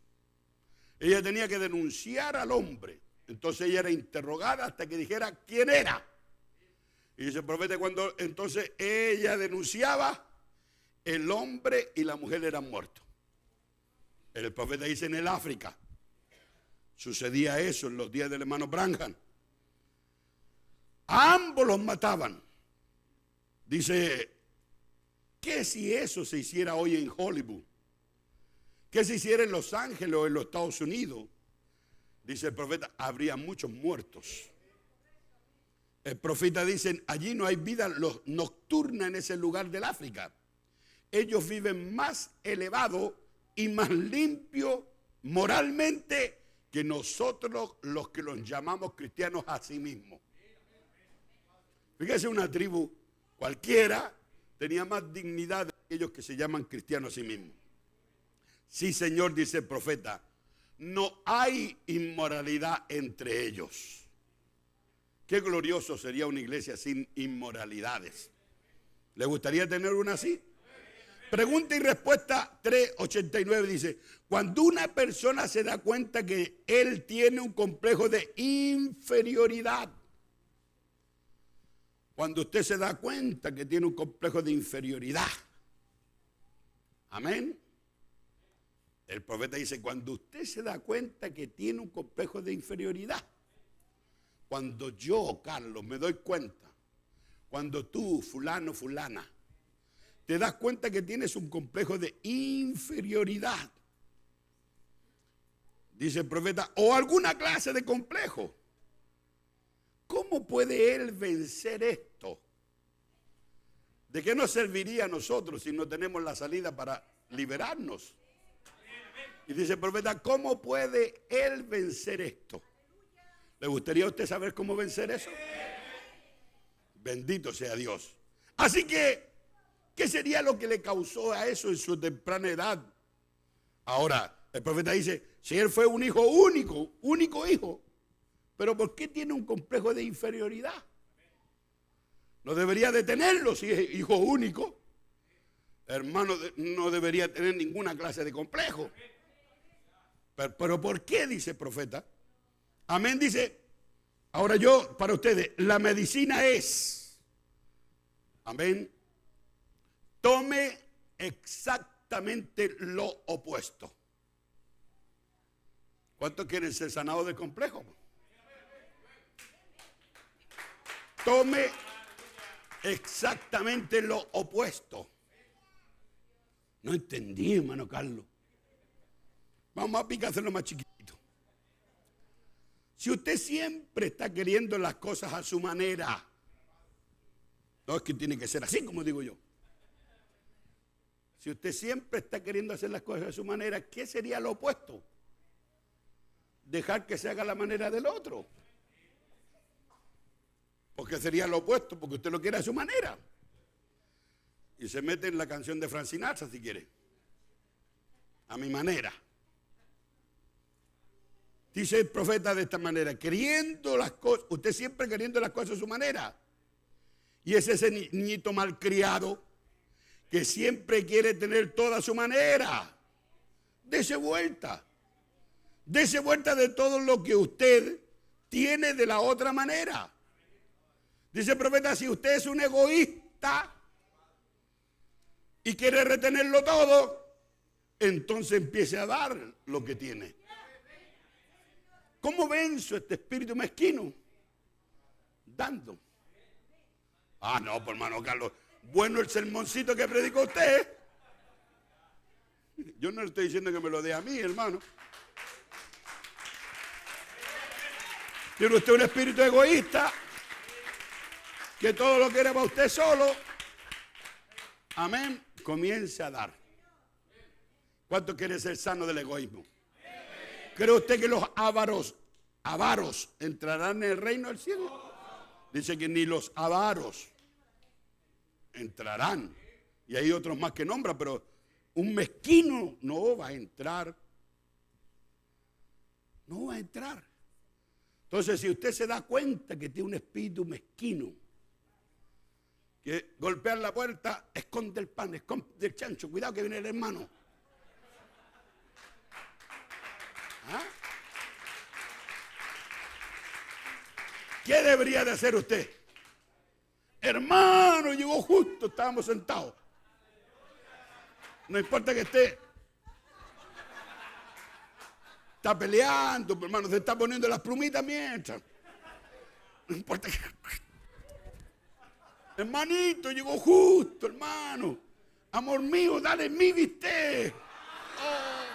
S1: Ella tenía que denunciar al hombre. Entonces ella era interrogada hasta que dijera quién era. Y dice el profeta, cuando entonces ella denunciaba, el hombre y la mujer eran muertos. El profeta dice en el África sucedía eso en los días del hermano Branham. A ambos los mataban. Dice, ¿qué si eso se hiciera hoy en Hollywood? ¿Qué se hiciera en Los Ángeles o en los Estados Unidos? Dice el profeta, habría muchos muertos. El profeta dice, allí no hay vida nocturna en ese lugar del África. Ellos viven más elevado y más limpio moralmente que nosotros los que los llamamos cristianos a sí mismos. Fíjese, una tribu cualquiera tenía más dignidad de aquellos que se llaman cristianos a sí mismos. Sí, Señor, dice el profeta, no hay inmoralidad entre ellos. Qué glorioso sería una iglesia sin inmoralidades. ¿Le gustaría tener una así? Pregunta y respuesta 3:89 dice, cuando una persona se da cuenta que él tiene un complejo de inferioridad, cuando usted se da cuenta que tiene un complejo de inferioridad, amén, el profeta dice, cuando usted se da cuenta que tiene un complejo de inferioridad, cuando yo, Carlos, me doy cuenta, cuando tú, fulano, fulana, te das cuenta que tienes un complejo de inferioridad, dice el profeta, o alguna clase de complejo, ¿cómo puede él vencer esto? ¿De qué nos serviría a nosotros si no tenemos la salida para liberarnos? Y dice el profeta, ¿cómo puede él vencer esto? ¿Le gustaría a usted saber cómo vencer eso? Bendito sea Dios. Así que, ¿qué sería lo que le causó a eso en su temprana edad? Ahora, el profeta dice, si él fue un hijo único hijo, pero ¿por qué tiene un complejo de inferioridad? No debería de tenerlo si es hijo único. Hermano, no debería tener ninguna clase de complejo. Pero ¿por qué? Dice el profeta. Amén, dice. Ahora yo, para ustedes, la medicina es, amén, tome exactamente lo opuesto. ¿Cuántos quieren ser sanados del complejo? Tome exactamente lo opuesto. No entendí, hermano Carlos. Vamos a hacerlo más chiquitito. Si usted siempre está queriendo las cosas a su manera, no es que tiene que ser así como digo yo. Si usted siempre está queriendo hacer las cosas a su manera, ¿qué sería lo opuesto? Dejar que se haga a la manera del otro. Porque sería lo opuesto, porque usted lo quiere a su manera. Y se mete en la canción de Frank Sinatra, si quiere. A mi manera. Dice el profeta de esta manera, queriendo las cosas, usted siempre queriendo las cosas a su manera. Y es ese niñito malcriado que siempre quiere tener toda a su manera. Dese vuelta. Dese vuelta de todo lo que usted tiene de la otra manera. Dice el profeta, si usted es un egoísta y quiere retenerlo todo, entonces empiece a dar lo que tiene. ¿Cómo venzo este espíritu mezquino? Dando. Ah, no, pues hermano Carlos, bueno el sermoncito que predicó usted. Yo no le estoy diciendo que me lo dé a mí, hermano. Tiene usted un espíritu egoísta, que todo lo quiere para usted solo. Amén. Comience a dar. ¿Cuánto quiere ser sano del egoísmo? ¿Cree usted que los avaros entrarán en el reino del cielo? Dice que ni los avaros entrarán. Y hay otros más que nombra, pero un mezquino no va a entrar. No va a entrar. Entonces, si usted se da cuenta que tiene un espíritu mezquino, que golpear la puerta, esconde el pan, esconde el chancho, cuidado que viene el hermano. ¿Ah? ¿Qué debería de hacer usted? Hermano, llegó justo, estábamos sentados. No importa que esté. Está peleando, hermano, se está poniendo las plumitas mientras. No importa que... Hermanito, llegó justo, hermano. Amor mío, dale mi bistec. Oh.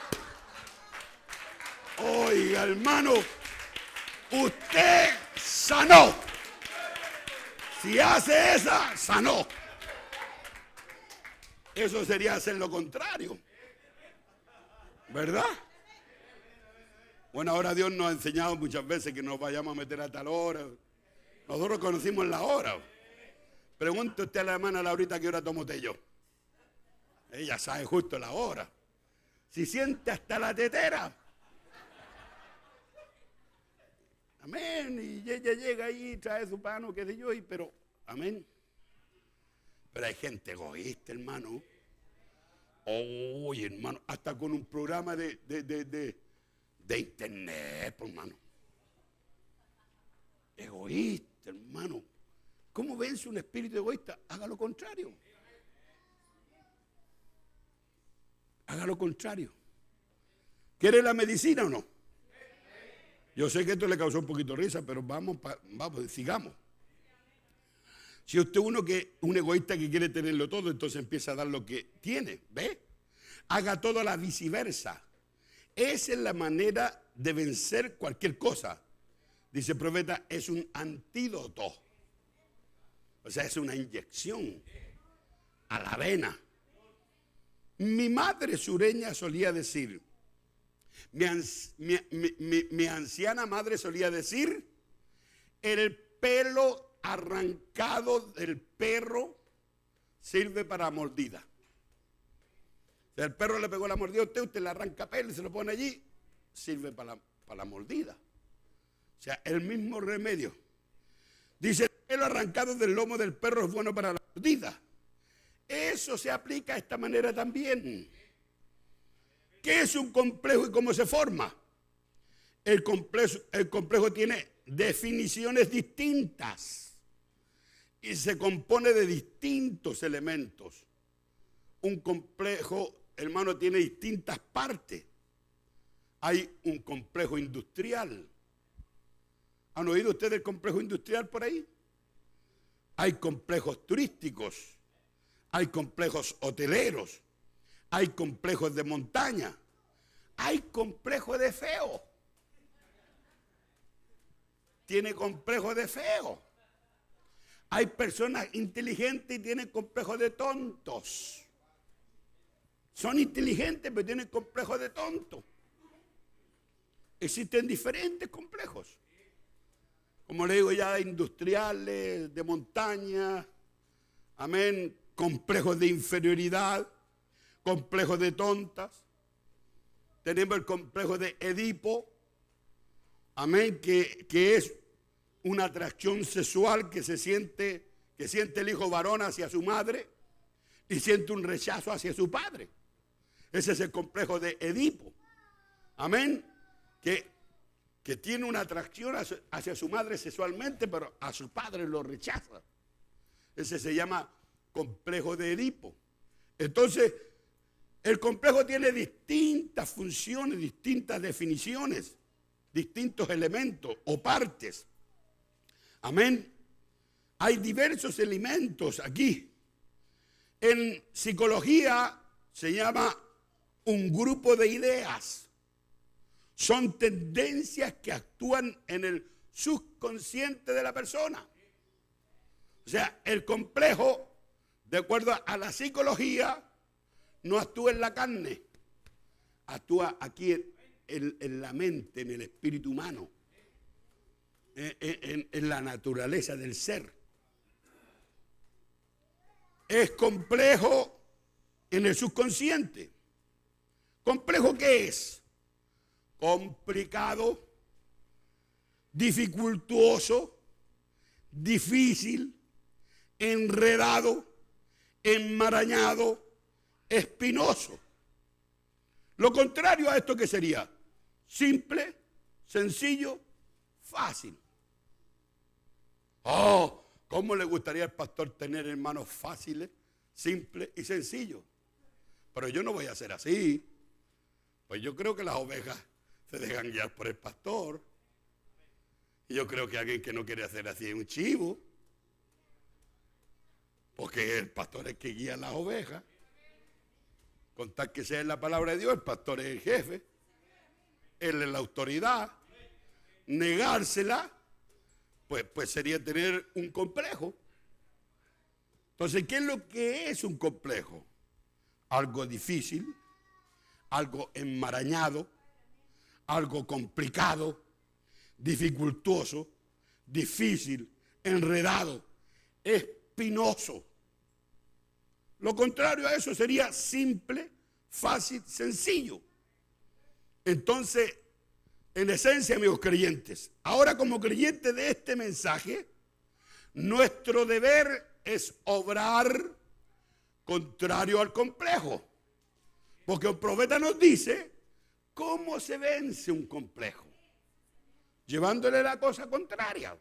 S1: Oiga, hermano, usted sanó. Si hace esa, sanó. Eso sería hacer lo contrario. ¿Verdad? Bueno, ahora Dios nos ha enseñado muchas veces que nos vayamos a meter a tal hora. Nosotros conocimos la hora. Pregunte usted a la hermana Laurita qué hora tomó yo. Ella sabe justo la hora. Si siente hasta la tetera. Amén. Y ella llega ahí, trae su pan, qué sé yo, pero, amén. Pero hay gente egoísta, hermano. Oye, hermano, hasta con un programa de internet, hermano. Egoísta, hermano. ¿Cómo vence un espíritu egoísta? Haga lo contrario. Haga lo contrario. ¿Quiere la medicina o no? Yo sé que esto le causó un poquito de risa, pero vamos, sigamos. Si usted un egoísta que quiere tenerlo todo, entonces empieza a dar lo que tiene, ¿ve? Haga todo a la viceversa. Esa es la manera de vencer cualquier cosa. Dice el profeta, es un antídoto. O sea, es una inyección a la vena. Mi madre sureña solía decir, Mi anciana madre solía decir, el pelo arrancado del perro sirve para mordida. Si el perro le pegó la mordida a usted le arranca pelo y se lo pone allí, sirve para la mordida. O sea, el mismo remedio. Dice, el pelo arrancado del lomo del perro es bueno para la mordida. Eso se aplica de esta manera también. ¿Qué es un complejo y cómo se forma? El complejo tiene definiciones distintas y se compone de distintos elementos. Un complejo, hermano, tiene distintas partes. Hay un complejo industrial. ¿Han oído ustedes del complejo industrial por ahí? Hay complejos turísticos, hay complejos hoteleros, hay complejos de montaña, hay complejo de feo. Tiene complejo de feo. Hay personas inteligentes y tienen complejo de tontos. Son inteligentes pero tienen complejo de tontos. Existen diferentes complejos. Como le digo ya, industriales, de montaña, amén, complejos de inferioridad, complejos de tontas. Tenemos el complejo de Edipo, amén, que es una atracción sexual que siente el hijo varón hacia su madre y siente un rechazo hacia su padre. Ese es el complejo de Edipo, amén, que tiene una atracción hacia su madre sexualmente, pero a su padre lo rechaza. Ese se llama complejo de Edipo. Entonces, el complejo tiene distintas funciones, distintas definiciones, distintos elementos o partes. Amén. Hay diversos elementos aquí. En psicología se llama un grupo de ideas. Son tendencias que actúan en el subconsciente de la persona. O sea, el complejo, de acuerdo a la psicología, no actúa en la carne, actúa aquí en la mente, en el espíritu humano, en la naturaleza del ser. Es complejo en el subconsciente. ¿Complejo qué es? Complicado, dificultuoso, difícil, enredado, enmarañado, espinoso. Lo contrario a esto, ¿qué sería? Simple, sencillo, fácil. Oh, ¿cómo le gustaría al pastor tener hermanos fáciles, simples y sencillos? Pero yo no voy a ser así. Pues yo creo que las ovejas se dejan guiar por el pastor. Y yo creo que alguien que no quiere hacer así es un chivo. Porque el pastor es el que guía a las ovejas. Con tal que sea en la palabra de Dios, el pastor es el jefe. Él es la autoridad. Negársela, pues sería tener un complejo. Entonces, ¿qué es lo que es un complejo? Algo difícil, algo enmarañado, algo complicado, dificultoso, difícil, enredado, espinoso. Lo contrario a eso sería simple, fácil, sencillo. Entonces, en esencia, amigos creyentes, ahora como creyentes de este mensaje, nuestro deber es obrar contrario al complejo. Porque el profeta nos dice cómo se vence un complejo. Llevándole la cosa contraria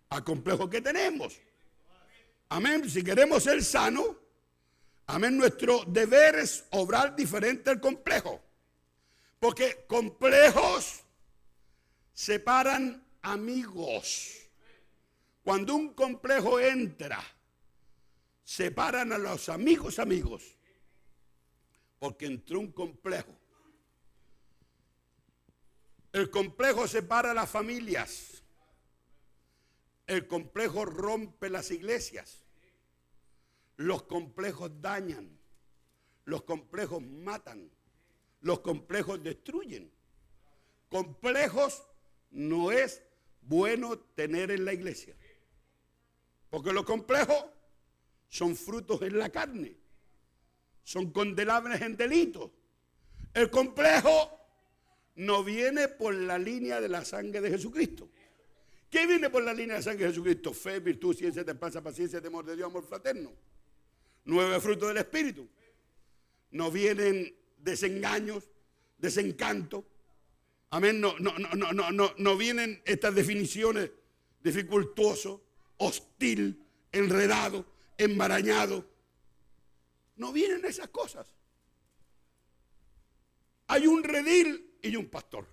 S1: al complejo que tenemos. Amén. Si queremos ser sanos, amén, nuestro deber es obrar diferente al complejo. Porque complejos separan amigos. Cuando un complejo entra, separan a los amigos. Porque entró un complejo. El complejo separa las familias. El complejo rompe las iglesias. Los complejos dañan. Los complejos matan. Los complejos destruyen. complejos no es bueno tener en la iglesia. Porque los complejos son frutos en la carne. Son condenables en delitos. El complejo no viene por la línea de la sangre de Jesucristo. ¿Qué viene por la línea de la sangre de Jesucristo? Fe, virtud, ciencia, templanza, paciencia, temor de Dios, amor fraterno. 9 frutos del Espíritu. No vienen desengaños, desencanto. Amén. No vienen estas definiciones dificultoso, hostil, enredado, enmarañado. No vienen esas cosas. Hay un redil y un pastor.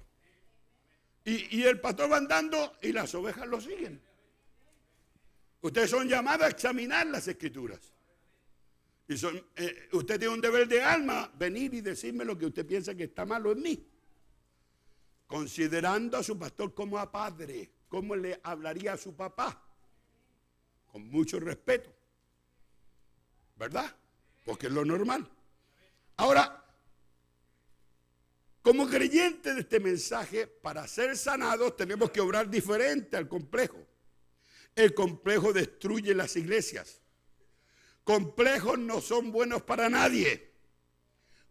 S1: Y el pastor va andando y las ovejas lo siguen. Ustedes son llamados a examinar las escrituras. Y usted tiene un deber de alma, venir y decirme lo que usted piensa que está malo en mí. Considerando a su pastor como a padre, ¿cómo le hablaría a su papá? Con mucho respeto. ¿Verdad? Porque es lo normal. Ahora, como creyentes de este mensaje, para ser sanados tenemos que obrar diferente al complejo. El complejo destruye las iglesias. Complejos no son buenos para nadie.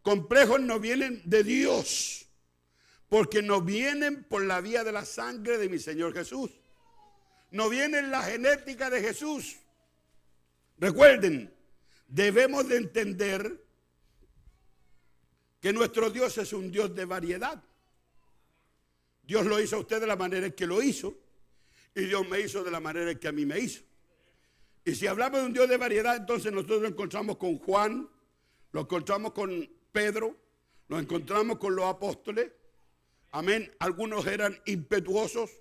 S1: Complejos no vienen de Dios, porque no vienen por la vía de la sangre de mi Señor Jesús. No vienen la genética de Jesús. Recuerden, debemos de entender que nuestro Dios es un Dios de variedad. Dios lo hizo a usted de la manera en que lo hizo, y Dios me hizo de la manera en que a mí me hizo. Y si hablamos de un Dios de variedad, entonces nosotros lo encontramos con Juan, lo encontramos con Pedro, lo encontramos con los apóstoles. Amén. Algunos eran impetuosos,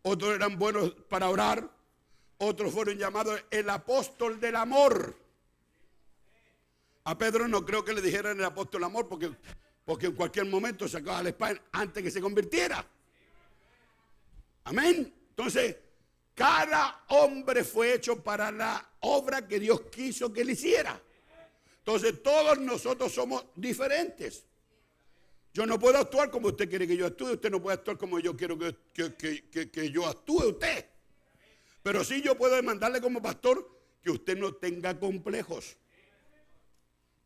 S1: otros eran buenos para orar, otros fueron llamados el apóstol del amor. A Pedro no creo que le dijeran el apóstol del amor porque en cualquier momento sacaba la espada antes que se convirtiera. Amén. Entonces, cada hombre fue hecho para la obra que Dios quiso que él hiciera. Entonces, todos nosotros somos diferentes. Yo no puedo actuar como usted quiere que yo actúe. Usted no puede actuar como yo quiero que yo actúe usted. Pero sí yo puedo demandarle como pastor que usted no tenga complejos.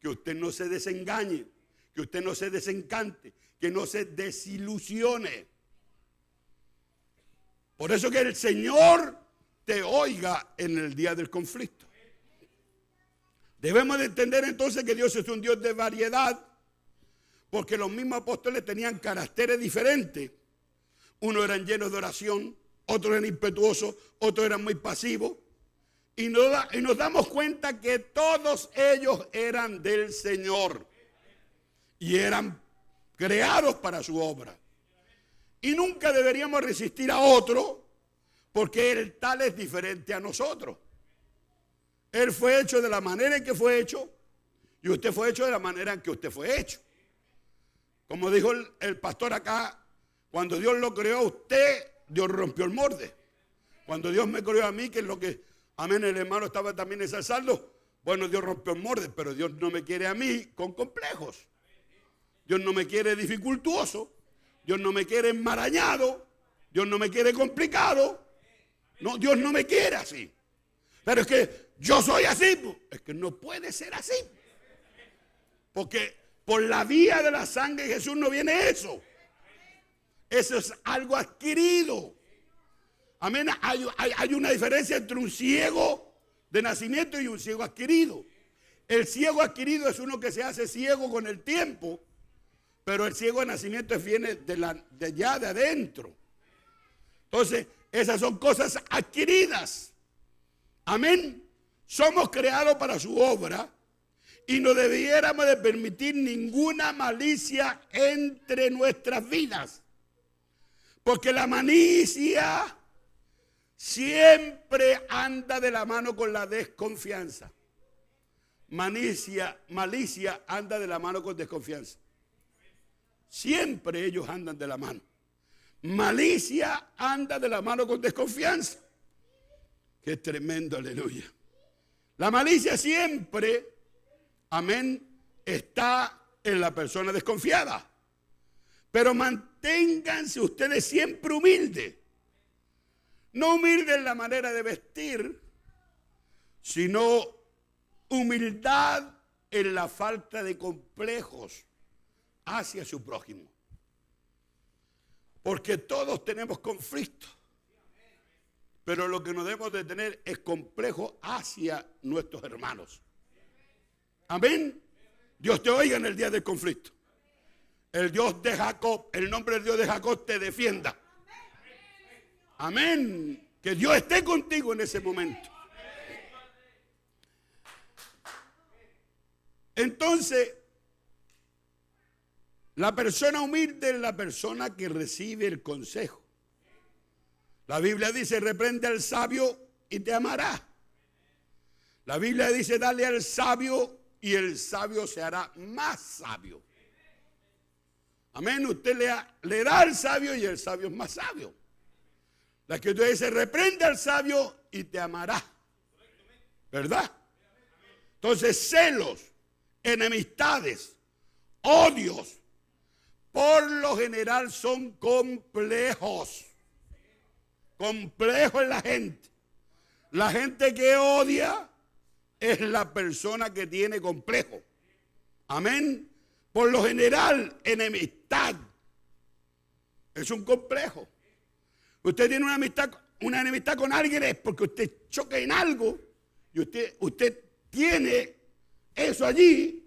S1: Que usted no se desengañe. Que usted no se desencante. Que no se desilusione. Por eso que el Señor te oiga en el día del conflicto. Debemos de entender entonces que Dios es un Dios de variedad, porque los mismos apóstoles tenían caracteres diferentes. Unos eran llenos de oración, otros eran impetuosos, otros eran muy pasivos. Y nos damos cuenta que todos ellos eran del Señor y eran creados para su obra. Y nunca deberíamos resistir a otro porque el tal es diferente a nosotros. Él fue hecho de la manera en que fue hecho y usted fue hecho de la manera en que usted fue hecho. Como dijo el pastor acá, cuando Dios lo creó a usted, Dios rompió el molde. Cuando Dios me creó a mí, que es lo que, amén, el hermano estaba también ensalzando, bueno, Dios rompió el molde, pero Dios no me quiere a mí con complejos. Dios no me quiere dificultuoso. Dios no me quiere enmarañado. Dios no me quiere complicado. No, Dios no me quiere así. Pero es que yo soy así. Es que no puede ser así. Porque por la vía de la sangre de Jesús no viene eso. Eso es algo adquirido. Amén. Hay una diferencia entre un ciego de nacimiento y un ciego adquirido. El ciego adquirido es uno que se hace ciego con el tiempo. Pero el ciego de nacimiento viene de allá de adentro. Entonces, esas son cosas adquiridas. Amén. Somos creados para su obra y no debiéramos de permitir ninguna malicia entre nuestras vidas. Porque la malicia siempre anda de la mano con la desconfianza. Malicia anda de la mano con desconfianza. Siempre ellos andan de la mano. Malicia anda de la mano con desconfianza. Qué tremendo, aleluya. La malicia siempre, amén, está en la persona desconfiada. Pero manténganse ustedes siempre humildes. No humildes en la manera de vestir, sino humildad en la falta de complejos hacia su prójimo. Porque todos tenemos conflictos, pero lo que no debemos de tener es complejo hacia nuestros hermanos. Amén. Dios te oiga en el día del conflicto. El Dios de Jacob, el nombre del Dios de Jacob te defienda. Amén. Que Dios esté contigo en ese momento. Entonces, la persona humilde es la persona que recibe el consejo. La Biblia dice, reprende al sabio y te amará. La Biblia dice, dale al sabio y el sabio se hará más sabio. Amén, usted le da al sabio y el sabio es más sabio. La Escritura dice, reprende al sabio y te amará. ¿Verdad? Entonces, celos, enemistades, odios, por lo general son complejos. Complejos en la gente. La gente que odia es la persona que tiene complejo. Amén. Por lo general, enemistad es un complejo. Usted tiene una enemistad con alguien es porque usted choca en algo y usted tiene eso allí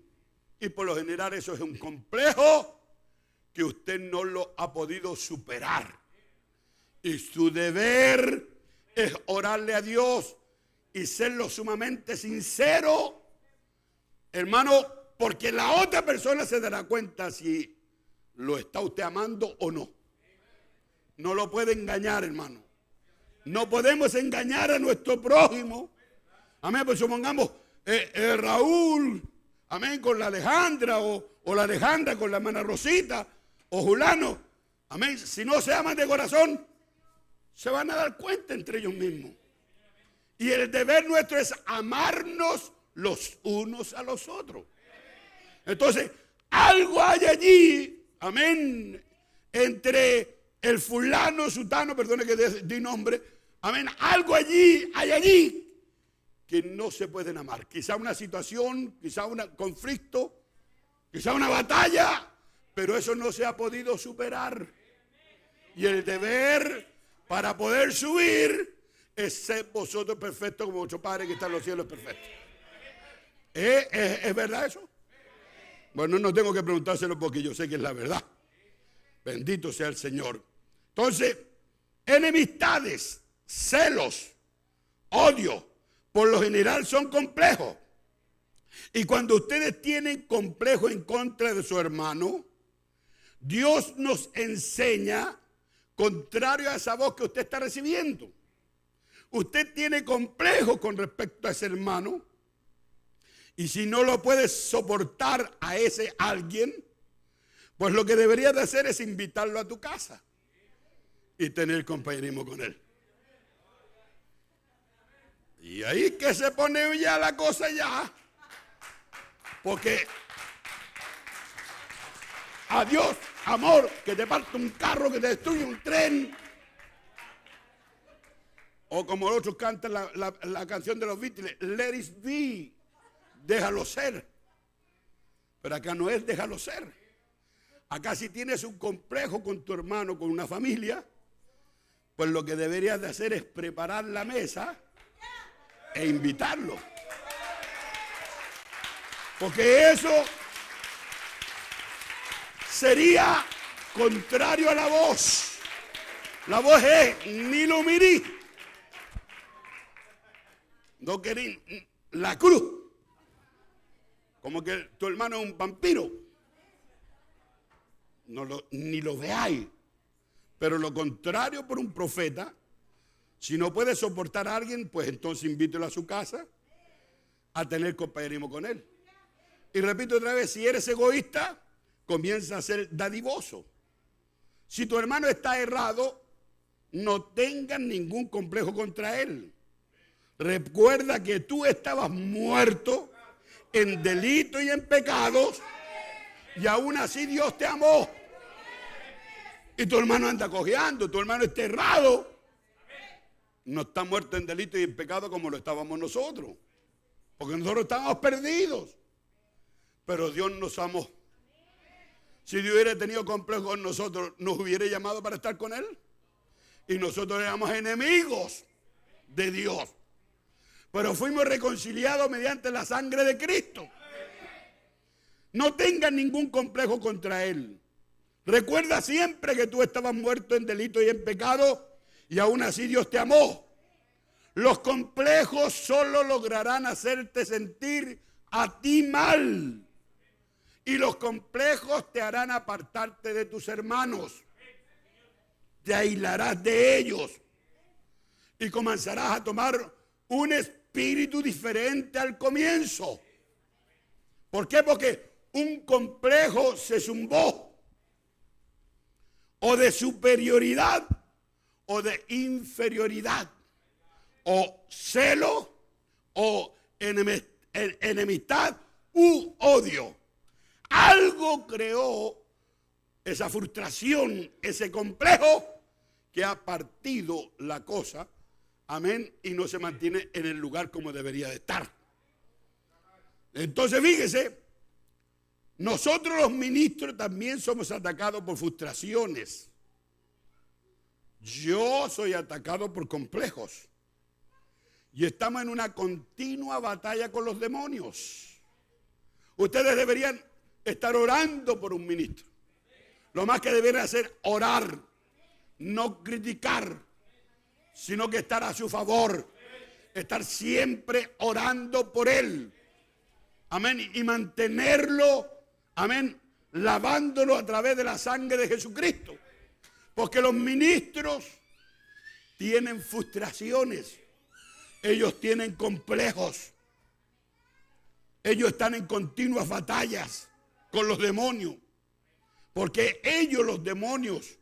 S1: y por lo general eso es un complejo que usted no lo ha podido superar. Y su deber es orarle a Dios y serlo sumamente sincero, hermano, porque la otra persona se dará cuenta si lo está usted amando o no. No lo puede engañar, hermano. No podemos engañar a nuestro prójimo. Amén, pues supongamos Raúl, amén, con la Alejandra o la Alejandra con la hermana Rosita o Julano. Amén, si no se aman de corazón, se van a dar cuenta entre ellos mismos. Y el deber nuestro es amarnos los unos a los otros. Entonces, algo hay allí, amén, entre el fulano, sutano, perdone que di nombre, amén, algo allí, hay allí que no se pueden amar. Quizá una situación, quizá un conflicto, quizá una batalla, pero eso no se ha podido superar. Y el deber para poder subir es ser vosotros perfectos como vuestro Padre que está en los cielos perfecto. ¿Es verdad eso? Bueno, no tengo que preguntárselo porque yo sé que es la verdad. Bendito sea el Señor. Entonces, enemistades, celos, odio, por lo general son complejos. Y cuando ustedes tienen complejo en contra de su hermano, Dios nos enseña, contrario a esa voz que usted está recibiendo. Usted tiene complejo con respecto a ese hermano. Y si no lo puede soportar a ese alguien, pues lo que deberías de hacer es invitarlo a tu casa y tener compañerismo con él. Y ahí que se pone ya la cosa ya. Porque adiós, amor, que te parte un carro, que te destruye un tren. O como los otros cantan la canción de los Beatles, let it be, déjalo ser. Pero acá no es déjalo ser. Acá si tienes un complejo con tu hermano, con una familia, pues lo que deberías de hacer es preparar la mesa e invitarlo. Porque eso sería contrario a la voz. La voz es ni lo mirí. No querí la cruz. Como que tu hermano es un vampiro. Ni lo veáis. Pero lo contrario por un profeta. Si no puede soportar a alguien, pues entonces invítelo a su casa a tener compañerismo con él. Y repito otra vez, si eres egoísta, comienza a ser dadivoso. Si tu hermano está errado, no tengas ningún complejo contra él. Recuerda que tú estabas muerto en delitos y en pecados y aún así Dios te amó. y tu hermano anda cojeando, tu hermano está errado, no está muerto en delito y en pecado como lo estábamos nosotros. Porque nosotros estábamos perdidos. Pero Dios nos amó. Si Dios hubiera tenido complejo con nosotros, ¿nos hubiera llamado para estar con Él? Y nosotros éramos enemigos de Dios. Pero fuimos reconciliados mediante la sangre de Cristo. No tengas ningún complejo contra Él. Recuerda siempre que tú estabas muerto en delito y en pecado y aún así Dios te amó. Los complejos solo lograrán hacerte sentir a ti mal. Y los complejos te harán apartarte de tus hermanos. Te aislarás de ellos. Y comenzarás a tomar un espíritu diferente al comienzo. ¿Por qué? Porque un complejo se zumbó. O de superioridad o de inferioridad. O celo o enemistad u odio. Algo creó esa frustración, ese complejo que ha partido la cosa, amén, y no se mantiene en el lugar como debería de estar. Entonces fíjese, nosotros los ministros también somos atacados por frustraciones. Yo soy atacado por complejos. Y estamos en una continua batalla con los demonios. Ustedes deberían estar orando por un ministro. Lo más que deberían hacer, orar, no criticar, sino que estar a su favor, estar siempre orando por él. Amén. Y mantenerlo, amén, lavándolo a través de la sangre de Jesucristo. Porque los ministros tienen frustraciones, ellos tienen complejos, ellos están en continuas batallas con los demonios. Porque ellos, los demonios,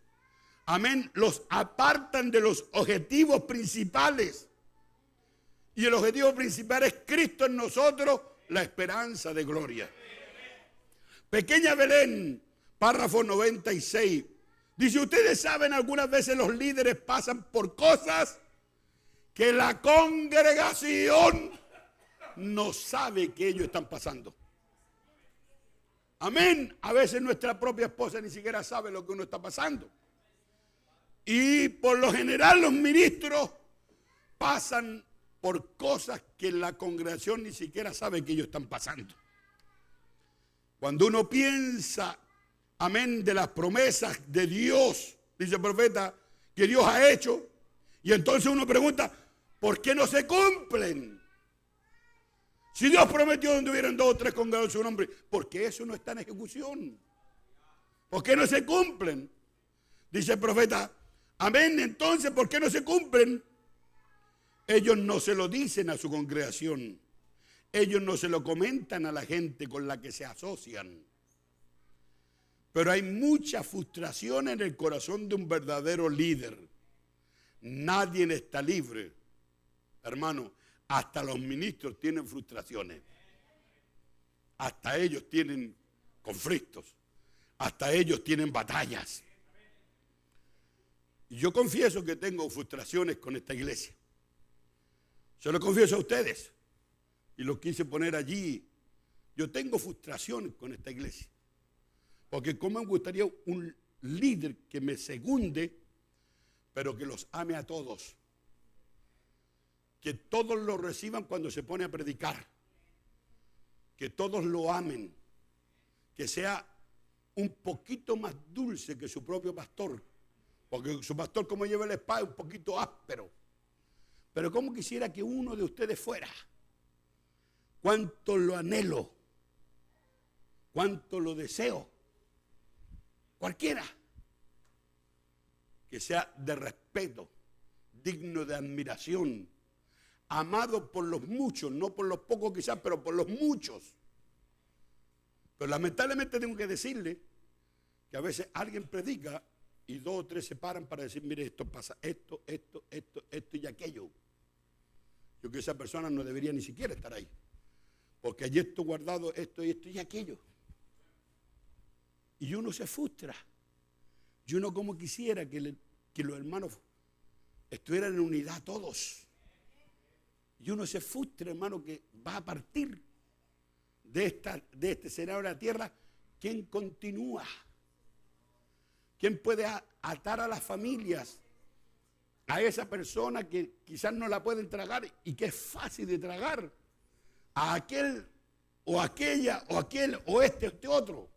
S1: amén, los apartan de los objetivos principales. Y el objetivo principal es Cristo en nosotros, la esperanza de gloria. Pequeña Belén, párrafo 96. Dice, ustedes saben, algunas veces los líderes pasan por cosas que la congregación no sabe que ellos están pasando. Amén. A veces nuestra propia esposa ni siquiera sabe lo que uno está pasando. Y por lo general los ministros pasan por cosas que la congregación ni siquiera sabe que ellos están pasando. Cuando uno piensa, amén, de las promesas de Dios, dice el profeta, que Dios ha hecho, y entonces uno pregunta, ¿por qué no se cumplen? Si Dios prometió donde hubieran 2 o 3 congregados en su nombre, ¿por qué eso no está en ejecución? ¿Por qué no se cumplen? Dice el profeta, amén, entonces, ¿por qué no se cumplen? Ellos no se lo dicen a su congregación. Ellos no se lo comentan a la gente con la que se asocian. Pero hay mucha frustración en el corazón de un verdadero líder. Nadie está libre, hermano. Hasta los ministros tienen frustraciones. Hasta ellos tienen conflictos. Hasta ellos tienen batallas. Y yo confieso que tengo frustraciones con esta iglesia. Se lo confieso a ustedes. Y lo quise poner allí. Yo tengo frustraciones con esta iglesia. Porque como me gustaría un líder que me segunde, pero que los ame a todos. Que todos lo reciban cuando se pone a predicar. Que todos lo amen. Que sea un poquito más dulce que su propio pastor. Porque su pastor, como lleva la espada, es un poquito áspero. Pero como quisiera que uno de ustedes fuera. Cuánto lo anhelo. Cuánto lo deseo. Cualquiera. Que sea de respeto. Digno de admiración. Amado por los muchos, no por los pocos quizás, pero por los muchos. Pero lamentablemente tengo que decirle que a veces alguien predica y 2 o 3 se paran para decir, mire, esto pasa, esto y aquello. Yo creo que esa persona no debería ni siquiera estar ahí. Porque hay esto guardado, esto y aquello. Y uno se frustra. Yo no como quisiera que los hermanos estuvieran en unidad todos. Y uno se frustra, hermano, que va a partir de este escenario de la tierra. ¿Quién continúa? ¿Quién puede atar a las familias a esa persona que quizás no la pueden tragar y que es fácil de tragar? A aquel o aquella o aquel o este otro.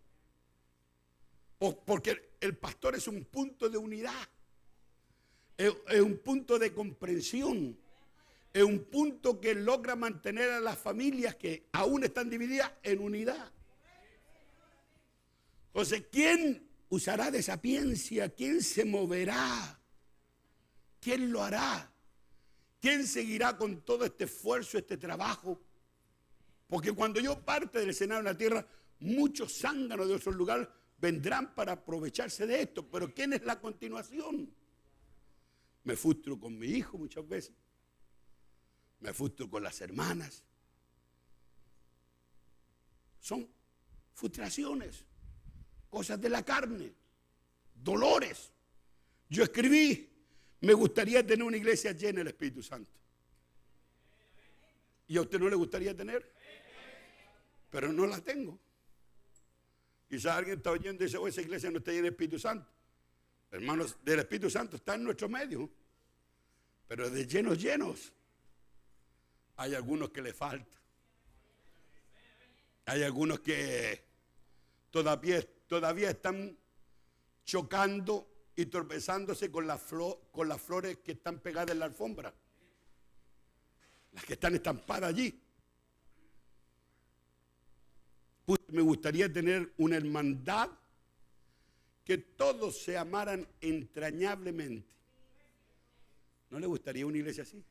S1: Porque el pastor es un punto de unidad, es un punto de comprensión, es un punto que logra mantener a las familias que aún están divididas en unidad. Entonces, ¿quién usará de sapiencia? ¿Quién se moverá? ¿Quién lo hará? ¿Quién seguirá con todo este esfuerzo, este trabajo? Porque cuando yo parte del escenario de la tierra, muchos zánganos de otros lugares vendrán para aprovecharse de esto. Pero ¿quién es la continuación? Me frustro con mi hijo muchas veces. Me frustro con las hermanas. Son frustraciones, cosas de la carne, dolores. Yo escribí, me gustaría tener una iglesia llena del Espíritu Santo. ¿Y a usted no le gustaría tener? Pero no la tengo. Quizás alguien está oyendo y dice, esa iglesia no está llena del Espíritu Santo. Hermanos, del Espíritu Santo está en nuestro medio. Pero de llenos, hay algunos que le falta. Hay algunos que todavía están chocando y tropezándose con las flores que están pegadas en la alfombra. Las que están estampadas allí. Pues me gustaría tener una hermandad que todos se amaran entrañablemente. ¿No le gustaría una iglesia así?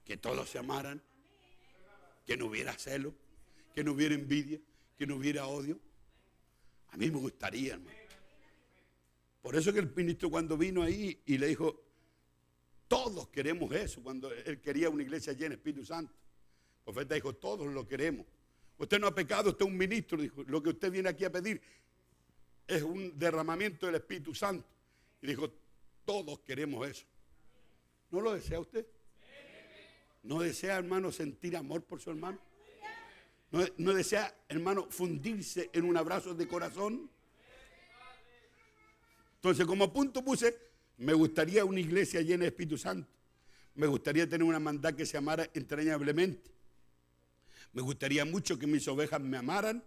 S1: Que todos se amaran, que no hubiera celo, que no hubiera envidia, que no hubiera odio. A mí me gustaría, hermano. Por eso que el ministro cuando vino ahí y le dijo, todos queremos eso, cuando él quería una iglesia llena de Espíritu Santo. El profeta dijo, todos lo queremos. Usted no ha pecado, usted es un ministro, dijo. Lo que usted viene aquí a pedir es un derramamiento del Espíritu Santo. Y dijo, todos queremos eso. ¿No lo desea usted? ¿No desea, hermano, sentir amor por su hermano? ¿No desea, hermano, fundirse en un abrazo de corazón? Entonces, como punto puse, me gustaría una iglesia llena de Espíritu Santo. Me gustaría tener una hermandad que se amara entrañablemente. Me gustaría mucho que mis ovejas me amaran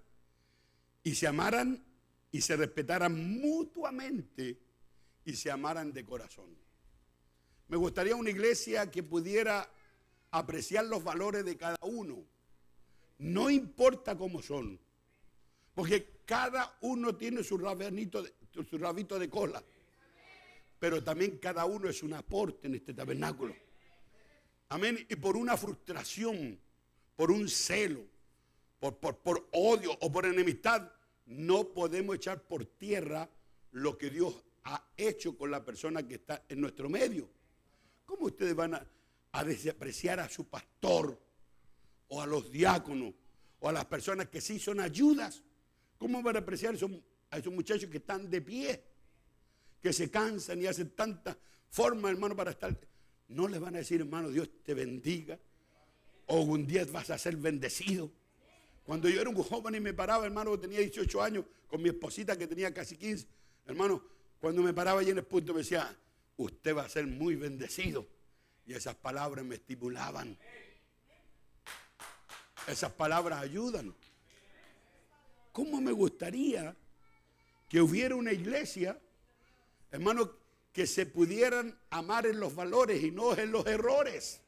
S1: y se respetaran mutuamente y se amaran de corazón. Me gustaría una iglesia que pudiera apreciar los valores de cada uno. No importa cómo son, porque cada uno tiene su rabito de cola, pero también cada uno es un aporte en este tabernáculo. Amén. Y por una frustración, por un celo, por odio o por enemistad, no podemos echar por tierra lo que Dios ha hecho con la persona que está en nuestro medio. ¿Cómo ustedes van a despreciar a su pastor o a los diáconos o a las personas que sí son ayudas? ¿Cómo van a apreciar a esos muchachos que están de pie, que se cansan y hacen tanta forma, hermano, para estar? No les van a decir, hermano, Dios te bendiga, o un día vas a ser bendecido. Cuando yo era un joven y me paraba, hermano, que tenía 18 años, con mi esposita que tenía casi 15, hermano, cuando me paraba allí en el punto me decía, usted va a ser muy bendecido. Y esas palabras me estimulaban. Esas palabras ayudan. ¿Cómo me gustaría que hubiera una iglesia, hermano, que se pudieran amar en los valores y no en los errores?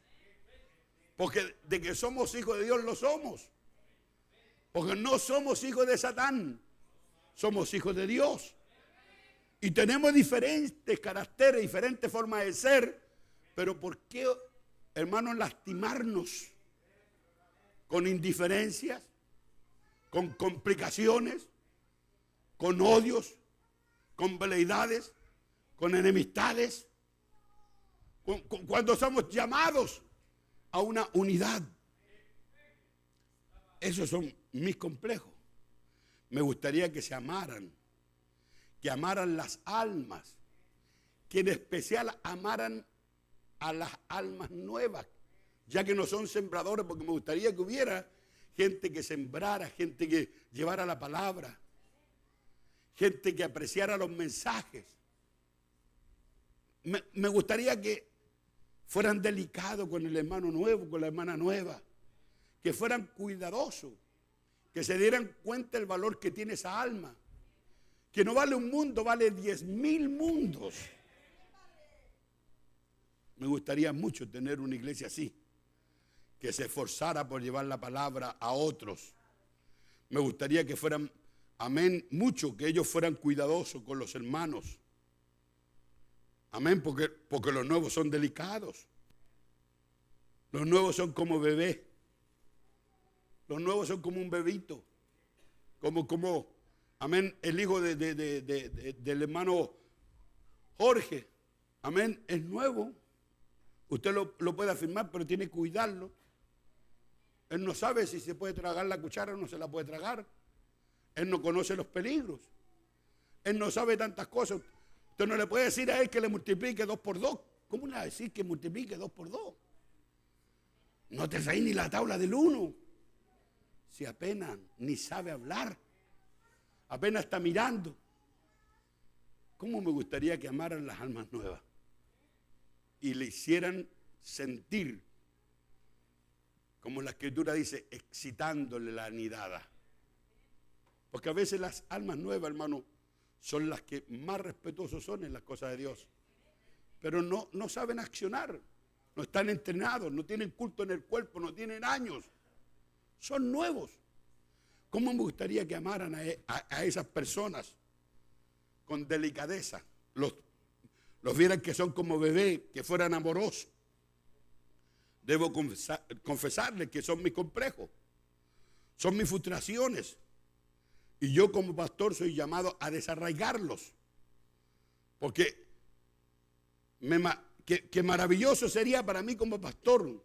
S1: Porque de que somos hijos de Dios, lo somos. Porque no somos hijos de Satán, somos hijos de Dios. Y tenemos diferentes caracteres, diferentes formas de ser, pero ¿por qué, hermanos, lastimarnos con indiferencias, con complicaciones, con odios, con veleidades, con enemistades, cuando somos llamados a una unidad? Esos son mis complejos. Me gustaría que se amaran, que amaran las almas, que en especial amaran a las almas nuevas, ya que no son sembradores, porque me gustaría que hubiera gente que sembrara, gente que llevara la palabra, gente que apreciara los mensajes. Me gustaría que fueran delicados con el hermano nuevo, con la hermana nueva, que fueran cuidadosos, que se dieran cuenta del valor que tiene esa alma, que no vale un mundo, vale 10,000 mundos. Me gustaría mucho tener una iglesia así, que se esforzara por llevar la palabra a otros. Me gustaría que fueran, amén, mucho, que ellos fueran cuidadosos con los hermanos. Amén, porque los nuevos son delicados. Los nuevos son como bebés. Los nuevos son como un bebito. Amén, el hijo del hermano Jorge. Amén, es nuevo. Usted lo puede afirmar, pero tiene que cuidarlo. Él no sabe si se puede tragar la cuchara o no se la puede tragar. Él no conoce los peligros. Él no sabe tantas cosas. Usted no le puede decir a él que le multiplique 2 por 2. ¿Cómo le va a decir que multiplique 2 por 2? No te trae ni la tabla del 1. Si apenas ni sabe hablar. Apenas está mirando. ¿Cómo me gustaría que amaran las almas nuevas? Y le hicieran sentir, como la Escritura dice, excitándole la nidada. Porque a veces las almas nuevas, hermano, son las que más respetuosos son en las cosas de Dios. Pero no saben accionar, no están entrenados, no tienen culto en el cuerpo, no tienen años. Son nuevos. ¿Cómo me gustaría que amaran a esas personas con delicadeza? Los vieran que son como bebés, que fueran amorosos. Debo confesarles que son mis complejos, son mis frustraciones. Y yo como pastor soy llamado a desarraigarlos. Porque que maravilloso sería para mí como pastor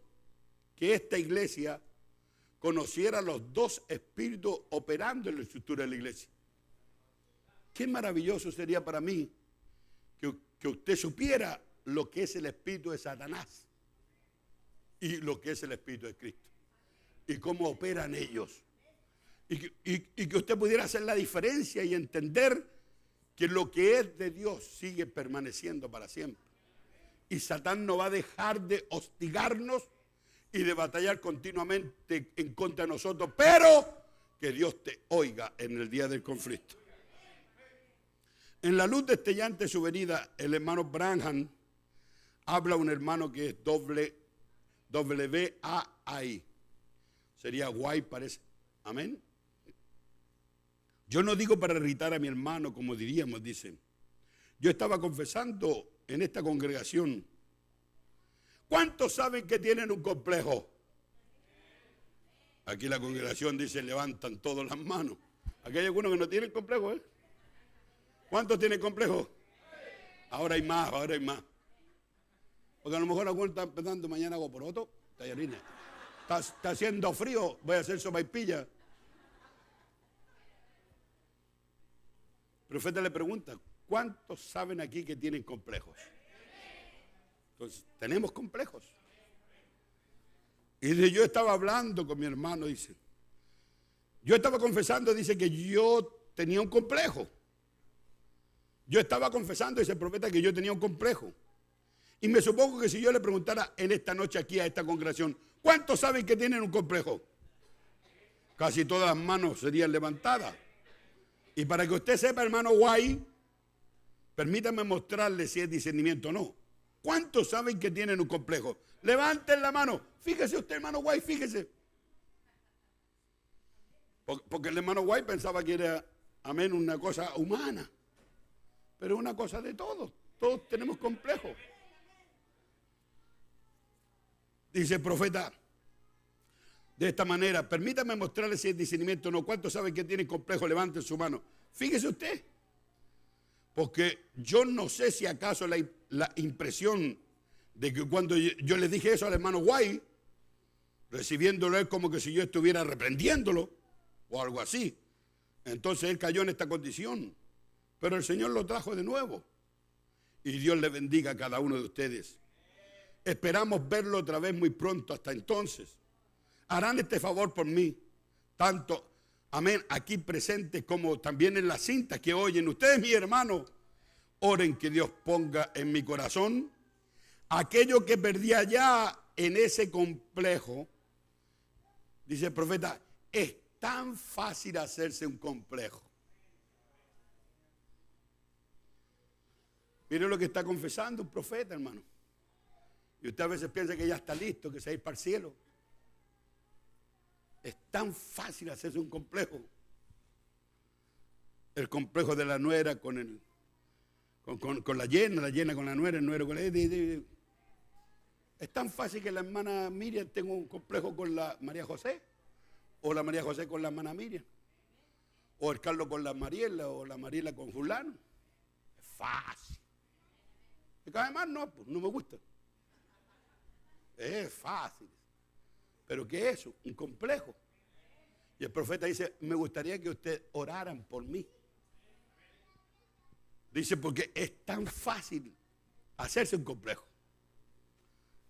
S1: que esta iglesia conociera los 2 espíritus operando en la estructura de la iglesia. Qué maravilloso sería para mí que usted supiera lo que es el espíritu de Satanás y lo que es el espíritu de Cristo y cómo operan ellos. Y que usted pudiera hacer la diferencia y entender que lo que es de Dios sigue permaneciendo para siempre. Y Satán no va a dejar de hostigarnos y de batallar continuamente en contra de nosotros, pero que Dios te oiga en el día del conflicto. En la luz destellante de su venida, el hermano Branham habla a un hermano que es W-A-I. Sería guay, parece. Amén. Yo no digo para irritar a mi hermano, como diríamos, dicen. Yo estaba confesando en esta congregación. ¿Cuántos saben que tienen un complejo? Aquí la congregación dice, levantan todas las manos. Aquí hay algunos que no tienen complejo, ¿eh? ¿Cuántos tienen complejo? Ahora hay más, ahora hay más. Porque a lo mejor algunos están pensando, mañana hago poroto, tallarines. Está haciendo frío, voy a hacer sopaipilla. El profeta le pregunta, ¿cuántos saben aquí que tienen complejos? Entonces, tenemos complejos. Y yo estaba hablando con mi hermano, dice. Yo estaba confesando, dice que yo tenía un complejo. Yo estaba confesando, dice el profeta, que yo tenía un complejo. Y me supongo que si yo le preguntara en esta noche aquí a esta congregación, ¿cuántos saben que tienen un complejo? Casi todas las manos serían levantadas. Y para que usted sepa, hermano Guay, permítame mostrarle si es discernimiento o no. ¿Cuántos saben que tienen un complejo? Levanten la mano. Fíjese usted, hermano Guay, fíjese. Porque el hermano Guay pensaba que era, amén, una cosa humana. Pero es una cosa de todos. Todos tenemos complejos. Dice el profeta, de esta manera, permítame mostrarle si es discernimiento o no. ¿Cuántos saben que tienen complejo? Levanten su mano. Fíjese usted. Porque yo no sé si acaso la impresión de que cuando yo le dije eso al hermano Guay, recibiéndolo él como que si yo estuviera reprendiéndolo o algo así, entonces él cayó en esta condición, Pero el Señor lo trajo de nuevo. Y Dios le bendiga a cada uno de ustedes. Esperamos verlo otra vez muy pronto. Hasta entonces, harán este favor por mí. Tanto, amén, aquí presentes como también en la cinta que oyen. Ustedes, mis hermanos, oren que Dios ponga en mi corazón aquello que perdí allá en ese complejo. Dice el profeta, es tan fácil hacerse un complejo. Mire lo que está confesando un profeta, hermano. Y usted a veces piensa que ya está listo, que se va a ir para el cielo. Es tan fácil hacerse un complejo. El complejo de la nuera con la llena con la nuera, el nuero con la... Es tan fácil que la hermana Miriam tenga un complejo con la María José, o la María José con la hermana Miriam, o el Carlos con la Mariela, o la Mariela con fulano. Es fácil. Y además no, pues no me gusta. Es fácil. ¿Pero qué es eso? Un complejo. Y el profeta dice, me gustaría que ustedes oraran por mí. Dice, porque es tan fácil hacerse un complejo.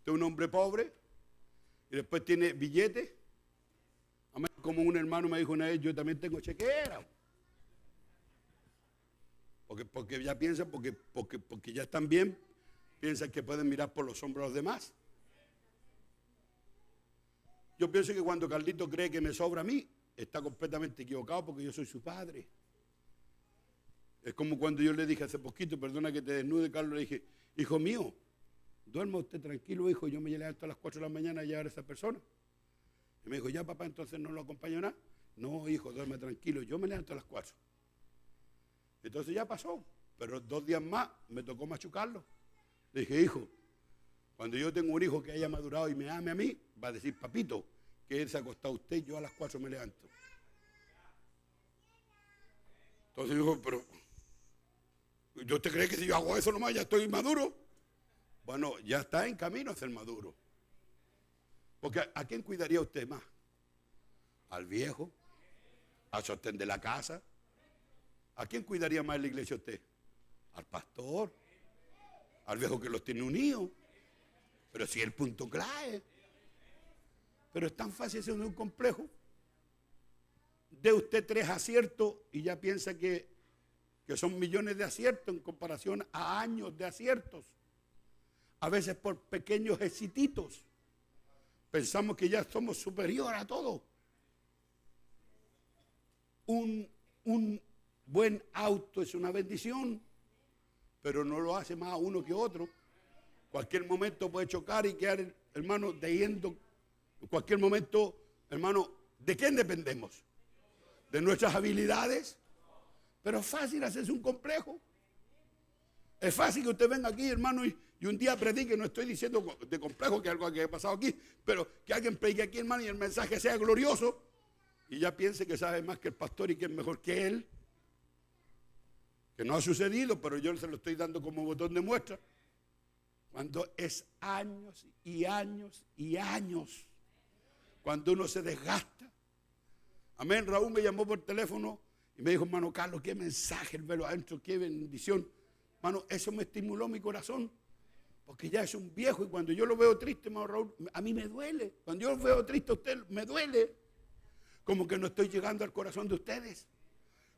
S1: Usted es un hombre pobre y después tiene billetes. Como un hermano me dijo una vez, yo también tengo chequera. Porque ya piensan, porque ya están bien, piensan que pueden mirar por los hombros de los demás. Yo pienso que cuando Carlito cree que me sobra a mí, está completamente equivocado porque yo soy su padre. Es como cuando yo le dije hace poquito, perdona que te desnude, Carlos, le dije, hijo mío, duerma usted tranquilo, hijo, yo me levanto a las 4 de la mañana a llevar a esa persona. Y me dijo, ya papá, entonces no lo acompaño nada. No, hijo, duerme tranquilo, yo me levanto a las 4. Entonces ya pasó, pero 2 días más me tocó machucarlo. Le dije, hijo, cuando yo tengo un hijo que haya madurado y me ame a mí, va a decir, papito, que él se ha acostado usted, yo a las 4 me levanto. Entonces dijo, pero, ¿yo te cree que si yo hago eso nomás ya estoy maduro? Bueno, ya está en camino a ser maduro. Porque ¿a quién cuidaría usted más? ¿Al viejo? ¿Al sostén de la casa? ¿A quién cuidaría más en la iglesia usted? ¿Al pastor? ¿Al viejo que los tiene unidos? Pero si es el punto clave. Pero es tan fácil hacer un complejo. De usted 3 aciertos y ya piensa que son millones de aciertos en comparación a años de aciertos. A veces por pequeños exititos. Pensamos que ya somos superior a todo. Un buen auto es una bendición, pero no lo hace más uno que otro. Cualquier momento puede chocar y quedar, hermano, yendo. En cualquier momento, hermano, ¿de quién dependemos? ¿De nuestras habilidades? Pero es fácil hacerse un complejo. Es fácil que usted venga aquí, hermano, y un día predique. No estoy diciendo de complejo, que es algo que ha pasado aquí, pero que alguien predique aquí, hermano, y el mensaje sea glorioso, y ya piense que sabe más que el pastor y que es mejor que él. Que no ha sucedido, pero yo se lo estoy dando como botón de muestra. Cuando es años y años y años, cuando uno se desgasta. Amén. Raúl me llamó por teléfono y me dijo, hermano Carlos, qué mensaje el velo adentro, qué bendición. Hermano, eso me estimuló mi corazón, porque ya es un viejo y cuando yo lo veo triste, hermano Raúl, a mí me duele. Cuando yo lo veo triste a usted, me duele. Como que no estoy llegando al corazón de ustedes,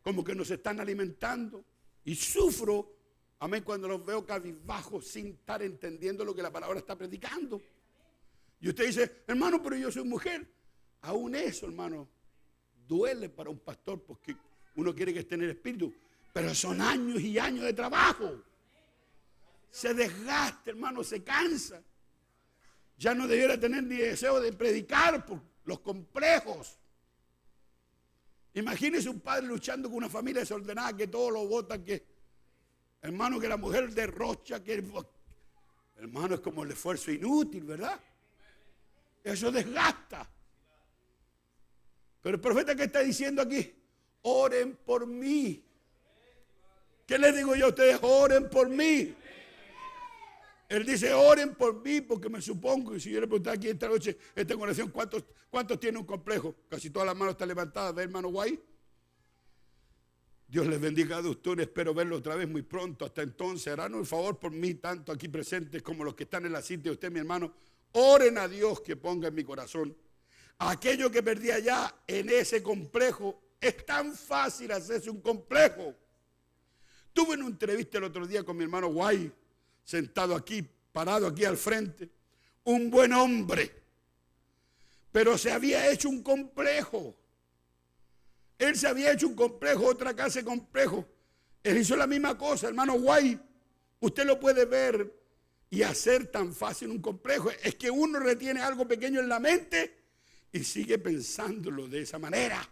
S1: como que nos están alimentando. Y sufro, amén, cuando los veo cabizbajos sin estar entendiendo lo que la palabra está predicando. Y usted dice, hermano, pero yo soy mujer. Aún eso, hermano, duele para un pastor porque uno quiere que esté en el espíritu. Pero son años y años de trabajo. Se desgasta, hermano, se cansa. Ya no debiera tener ni deseo de predicar por los complejos. Imagínese un padre luchando con una familia desordenada que todo lo bota, que hermano, que la mujer derrocha, que hermano, es como el esfuerzo inútil, ¿verdad? Eso desgasta. Pero el profeta, que está diciendo aquí, oren por mí. ¿Qué les digo yo a ustedes? Oren por mí. Él dice, oren por mí, porque me supongo, y si yo le preguntara aquí esta noche, esta congregación, ¿cuántos tienen un complejo? Casi todas las manos están levantadas, ¿ve, hermano Guay? Dios les bendiga a ustedes. Espero verlo otra vez muy pronto. Hasta entonces, harán un favor por mí, tanto aquí presentes como los que están en la cita. Usted, mi hermano, oren a Dios que ponga en mi corazón aquello que perdí allá en ese complejo. Es tan fácil hacerse un complejo. Tuve una entrevista el otro día con mi hermano Guay, sentado aquí, parado aquí al frente. Un buen hombre, pero se había hecho un complejo. Él se había hecho un complejo, otra clase de complejo. Él hizo la misma cosa, hermano Guay. Usted lo puede ver y hacer tan fácil un complejo. Es que uno retiene algo pequeño en la mente y sigue pensándolo de esa manera.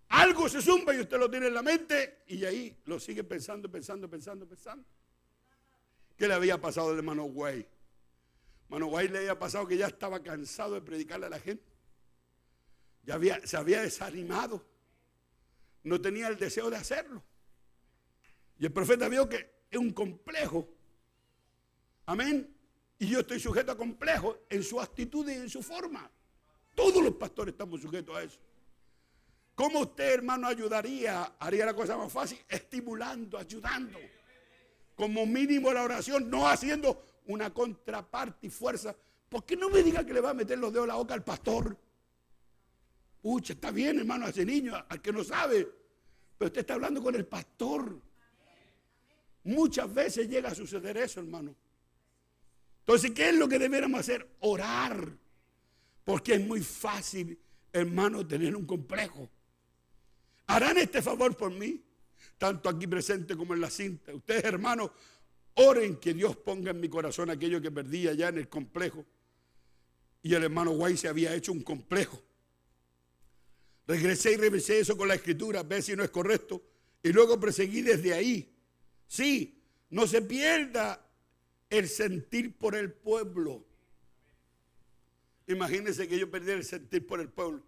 S1: Algo se zumba y usted lo tiene en la mente y ahí lo sigue pensando. ¿Qué le había pasado al hermano Guay? Hermano Guay le había pasado que ya estaba cansado de predicarle a la gente. Se había desanimado. No tenía el deseo de hacerlo. Y el profeta vio que es un complejo. Amén. Y yo estoy sujeto a complejos en su actitud y en su forma. Todos los pastores estamos sujetos a eso. ¿Cómo usted, hermano, haría la cosa más fácil? Estimulando, ayudando. Como mínimo la oración, no haciendo una contraparte y fuerza. ¿Por qué no me diga que le va a meter los dedos en la boca al pastor? Pucha, está bien, hermano, a ese niño, al que no sabe. Pero usted está hablando con el pastor. Muchas veces llega a suceder eso, hermano. Entonces, ¿qué es lo que deberíamos hacer? Orar. Porque es muy fácil, hermano, tener un complejo. ¿Harán este favor por mí? Tanto aquí presente como en la cinta. Ustedes, hermanos, oren que Dios ponga en mi corazón aquello que perdí allá en el complejo. Y el hermano Guay se había hecho un complejo. Regresé y revisé eso con la escritura, ver si no es correcto. Y luego proseguí desde ahí. Sí, no se pierda el sentir por el pueblo. Imagínense que yo perdí el sentir por el pueblo.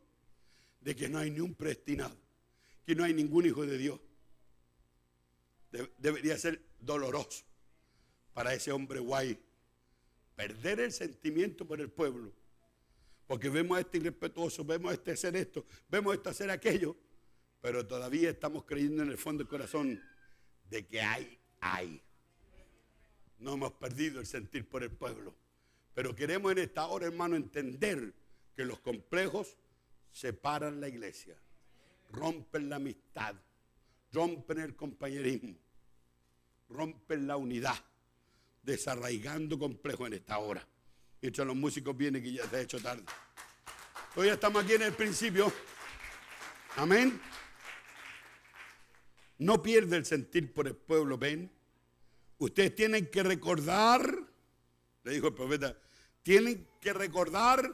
S1: De que no hay ni un predestinado. Que no hay ningún hijo de Dios. Debería ser doloroso para ese hombre Guay. Perder el sentimiento por el pueblo. Porque vemos a este irrespetuoso, vemos a este hacer esto, vemos a este hacer aquello, pero todavía estamos creyendo en el fondo del corazón de que hay. No hemos perdido el sentir por el pueblo. Pero queremos en esta hora, hermano, entender que los complejos separan la iglesia, rompen la amistad, rompen el compañerismo, rompen la unidad, desarraigando complejos en esta hora. Mientras los músicos vienen, que ya se ha hecho tarde. Todavía estamos aquí en el principio. Amén. No pierde el sentir por el pueblo, ven. Ustedes tienen que recordar, le dijo el profeta, tienen que recordar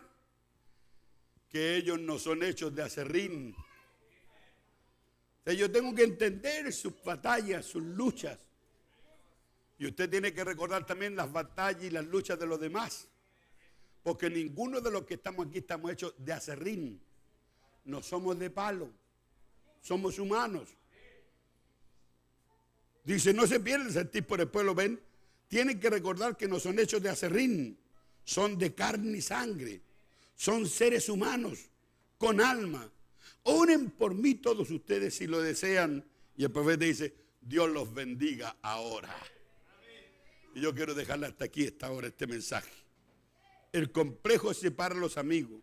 S1: que ellos no son hechos de aserrín. O sea, yo tengo que entender sus batallas, sus luchas. Y usted tiene que recordar también las batallas y las luchas de los demás. Porque ninguno de los que estamos aquí estamos hechos de aserrín. No somos de palo. Somos humanos. Dice, no se pierde el sentir por el pueblo, ven. Tienen que recordar que no son hechos de aserrín. Son de carne y sangre. Son seres humanos, con alma. Oren por mí todos ustedes si lo desean. Y el profeta dice, Dios los bendiga ahora. Y yo quiero dejarle hasta aquí esta hora este mensaje. El complejo separa a los amigos.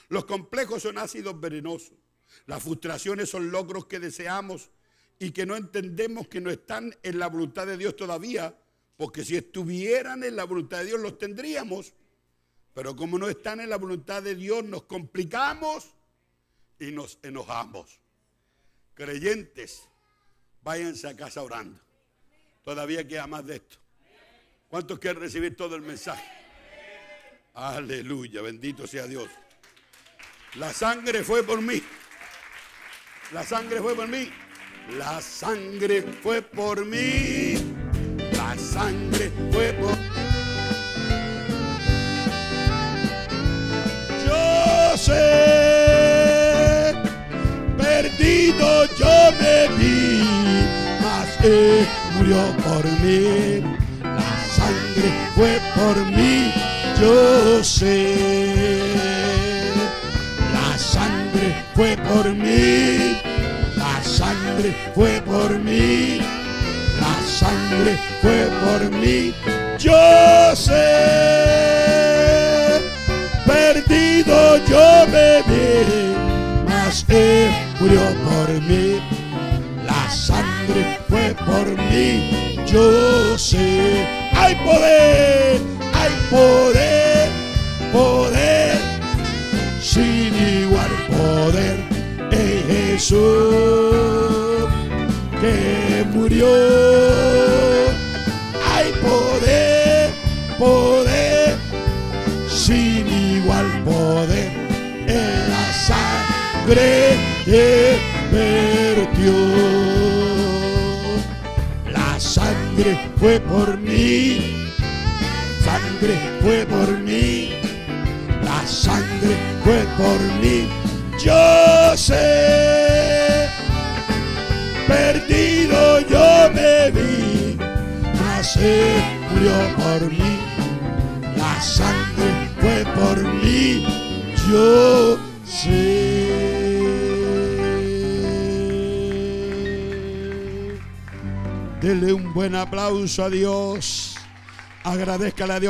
S1: Los complejos son ácidos venenosos. Las frustraciones son logros que deseamos y que no entendemos que no están en la voluntad de Dios todavía, porque si estuvieran en la voluntad de Dios los tendríamos, pero como no están en la voluntad de Dios nos complicamos y nos enojamos. Creyentes, váyanse a casa orando. Todavía queda más de esto. ¿Cuántos quieren recibir todo el mensaje? Aleluya, bendito sea Dios. La sangre fue por mí. La sangre fue por mí. La sangre fue por mí. La sangre fue por mí. Yo sé, perdido yo me vi, mas Él murió por mí. La sangre fue por mí. Yo sé, la sangre fue por mí, la
S2: sangre fue por mí, la sangre fue por mí. Yo sé, perdido yo me vi, mas Él murió por mí. La sangre fue por mí. Yo sé, hay poder, poder, sin igual poder en Jesús que murió. Hay poder, sin igual poder en la sangre que vertió. La sangre fue por mí, sangre fue por mí, la sangre fue por mí. Yo sé, perdido yo me vi, mas Él murió por mí. La sangre fue por mí. Yo sé. Dele un buen aplauso a Dios. Agradézcale a Dios.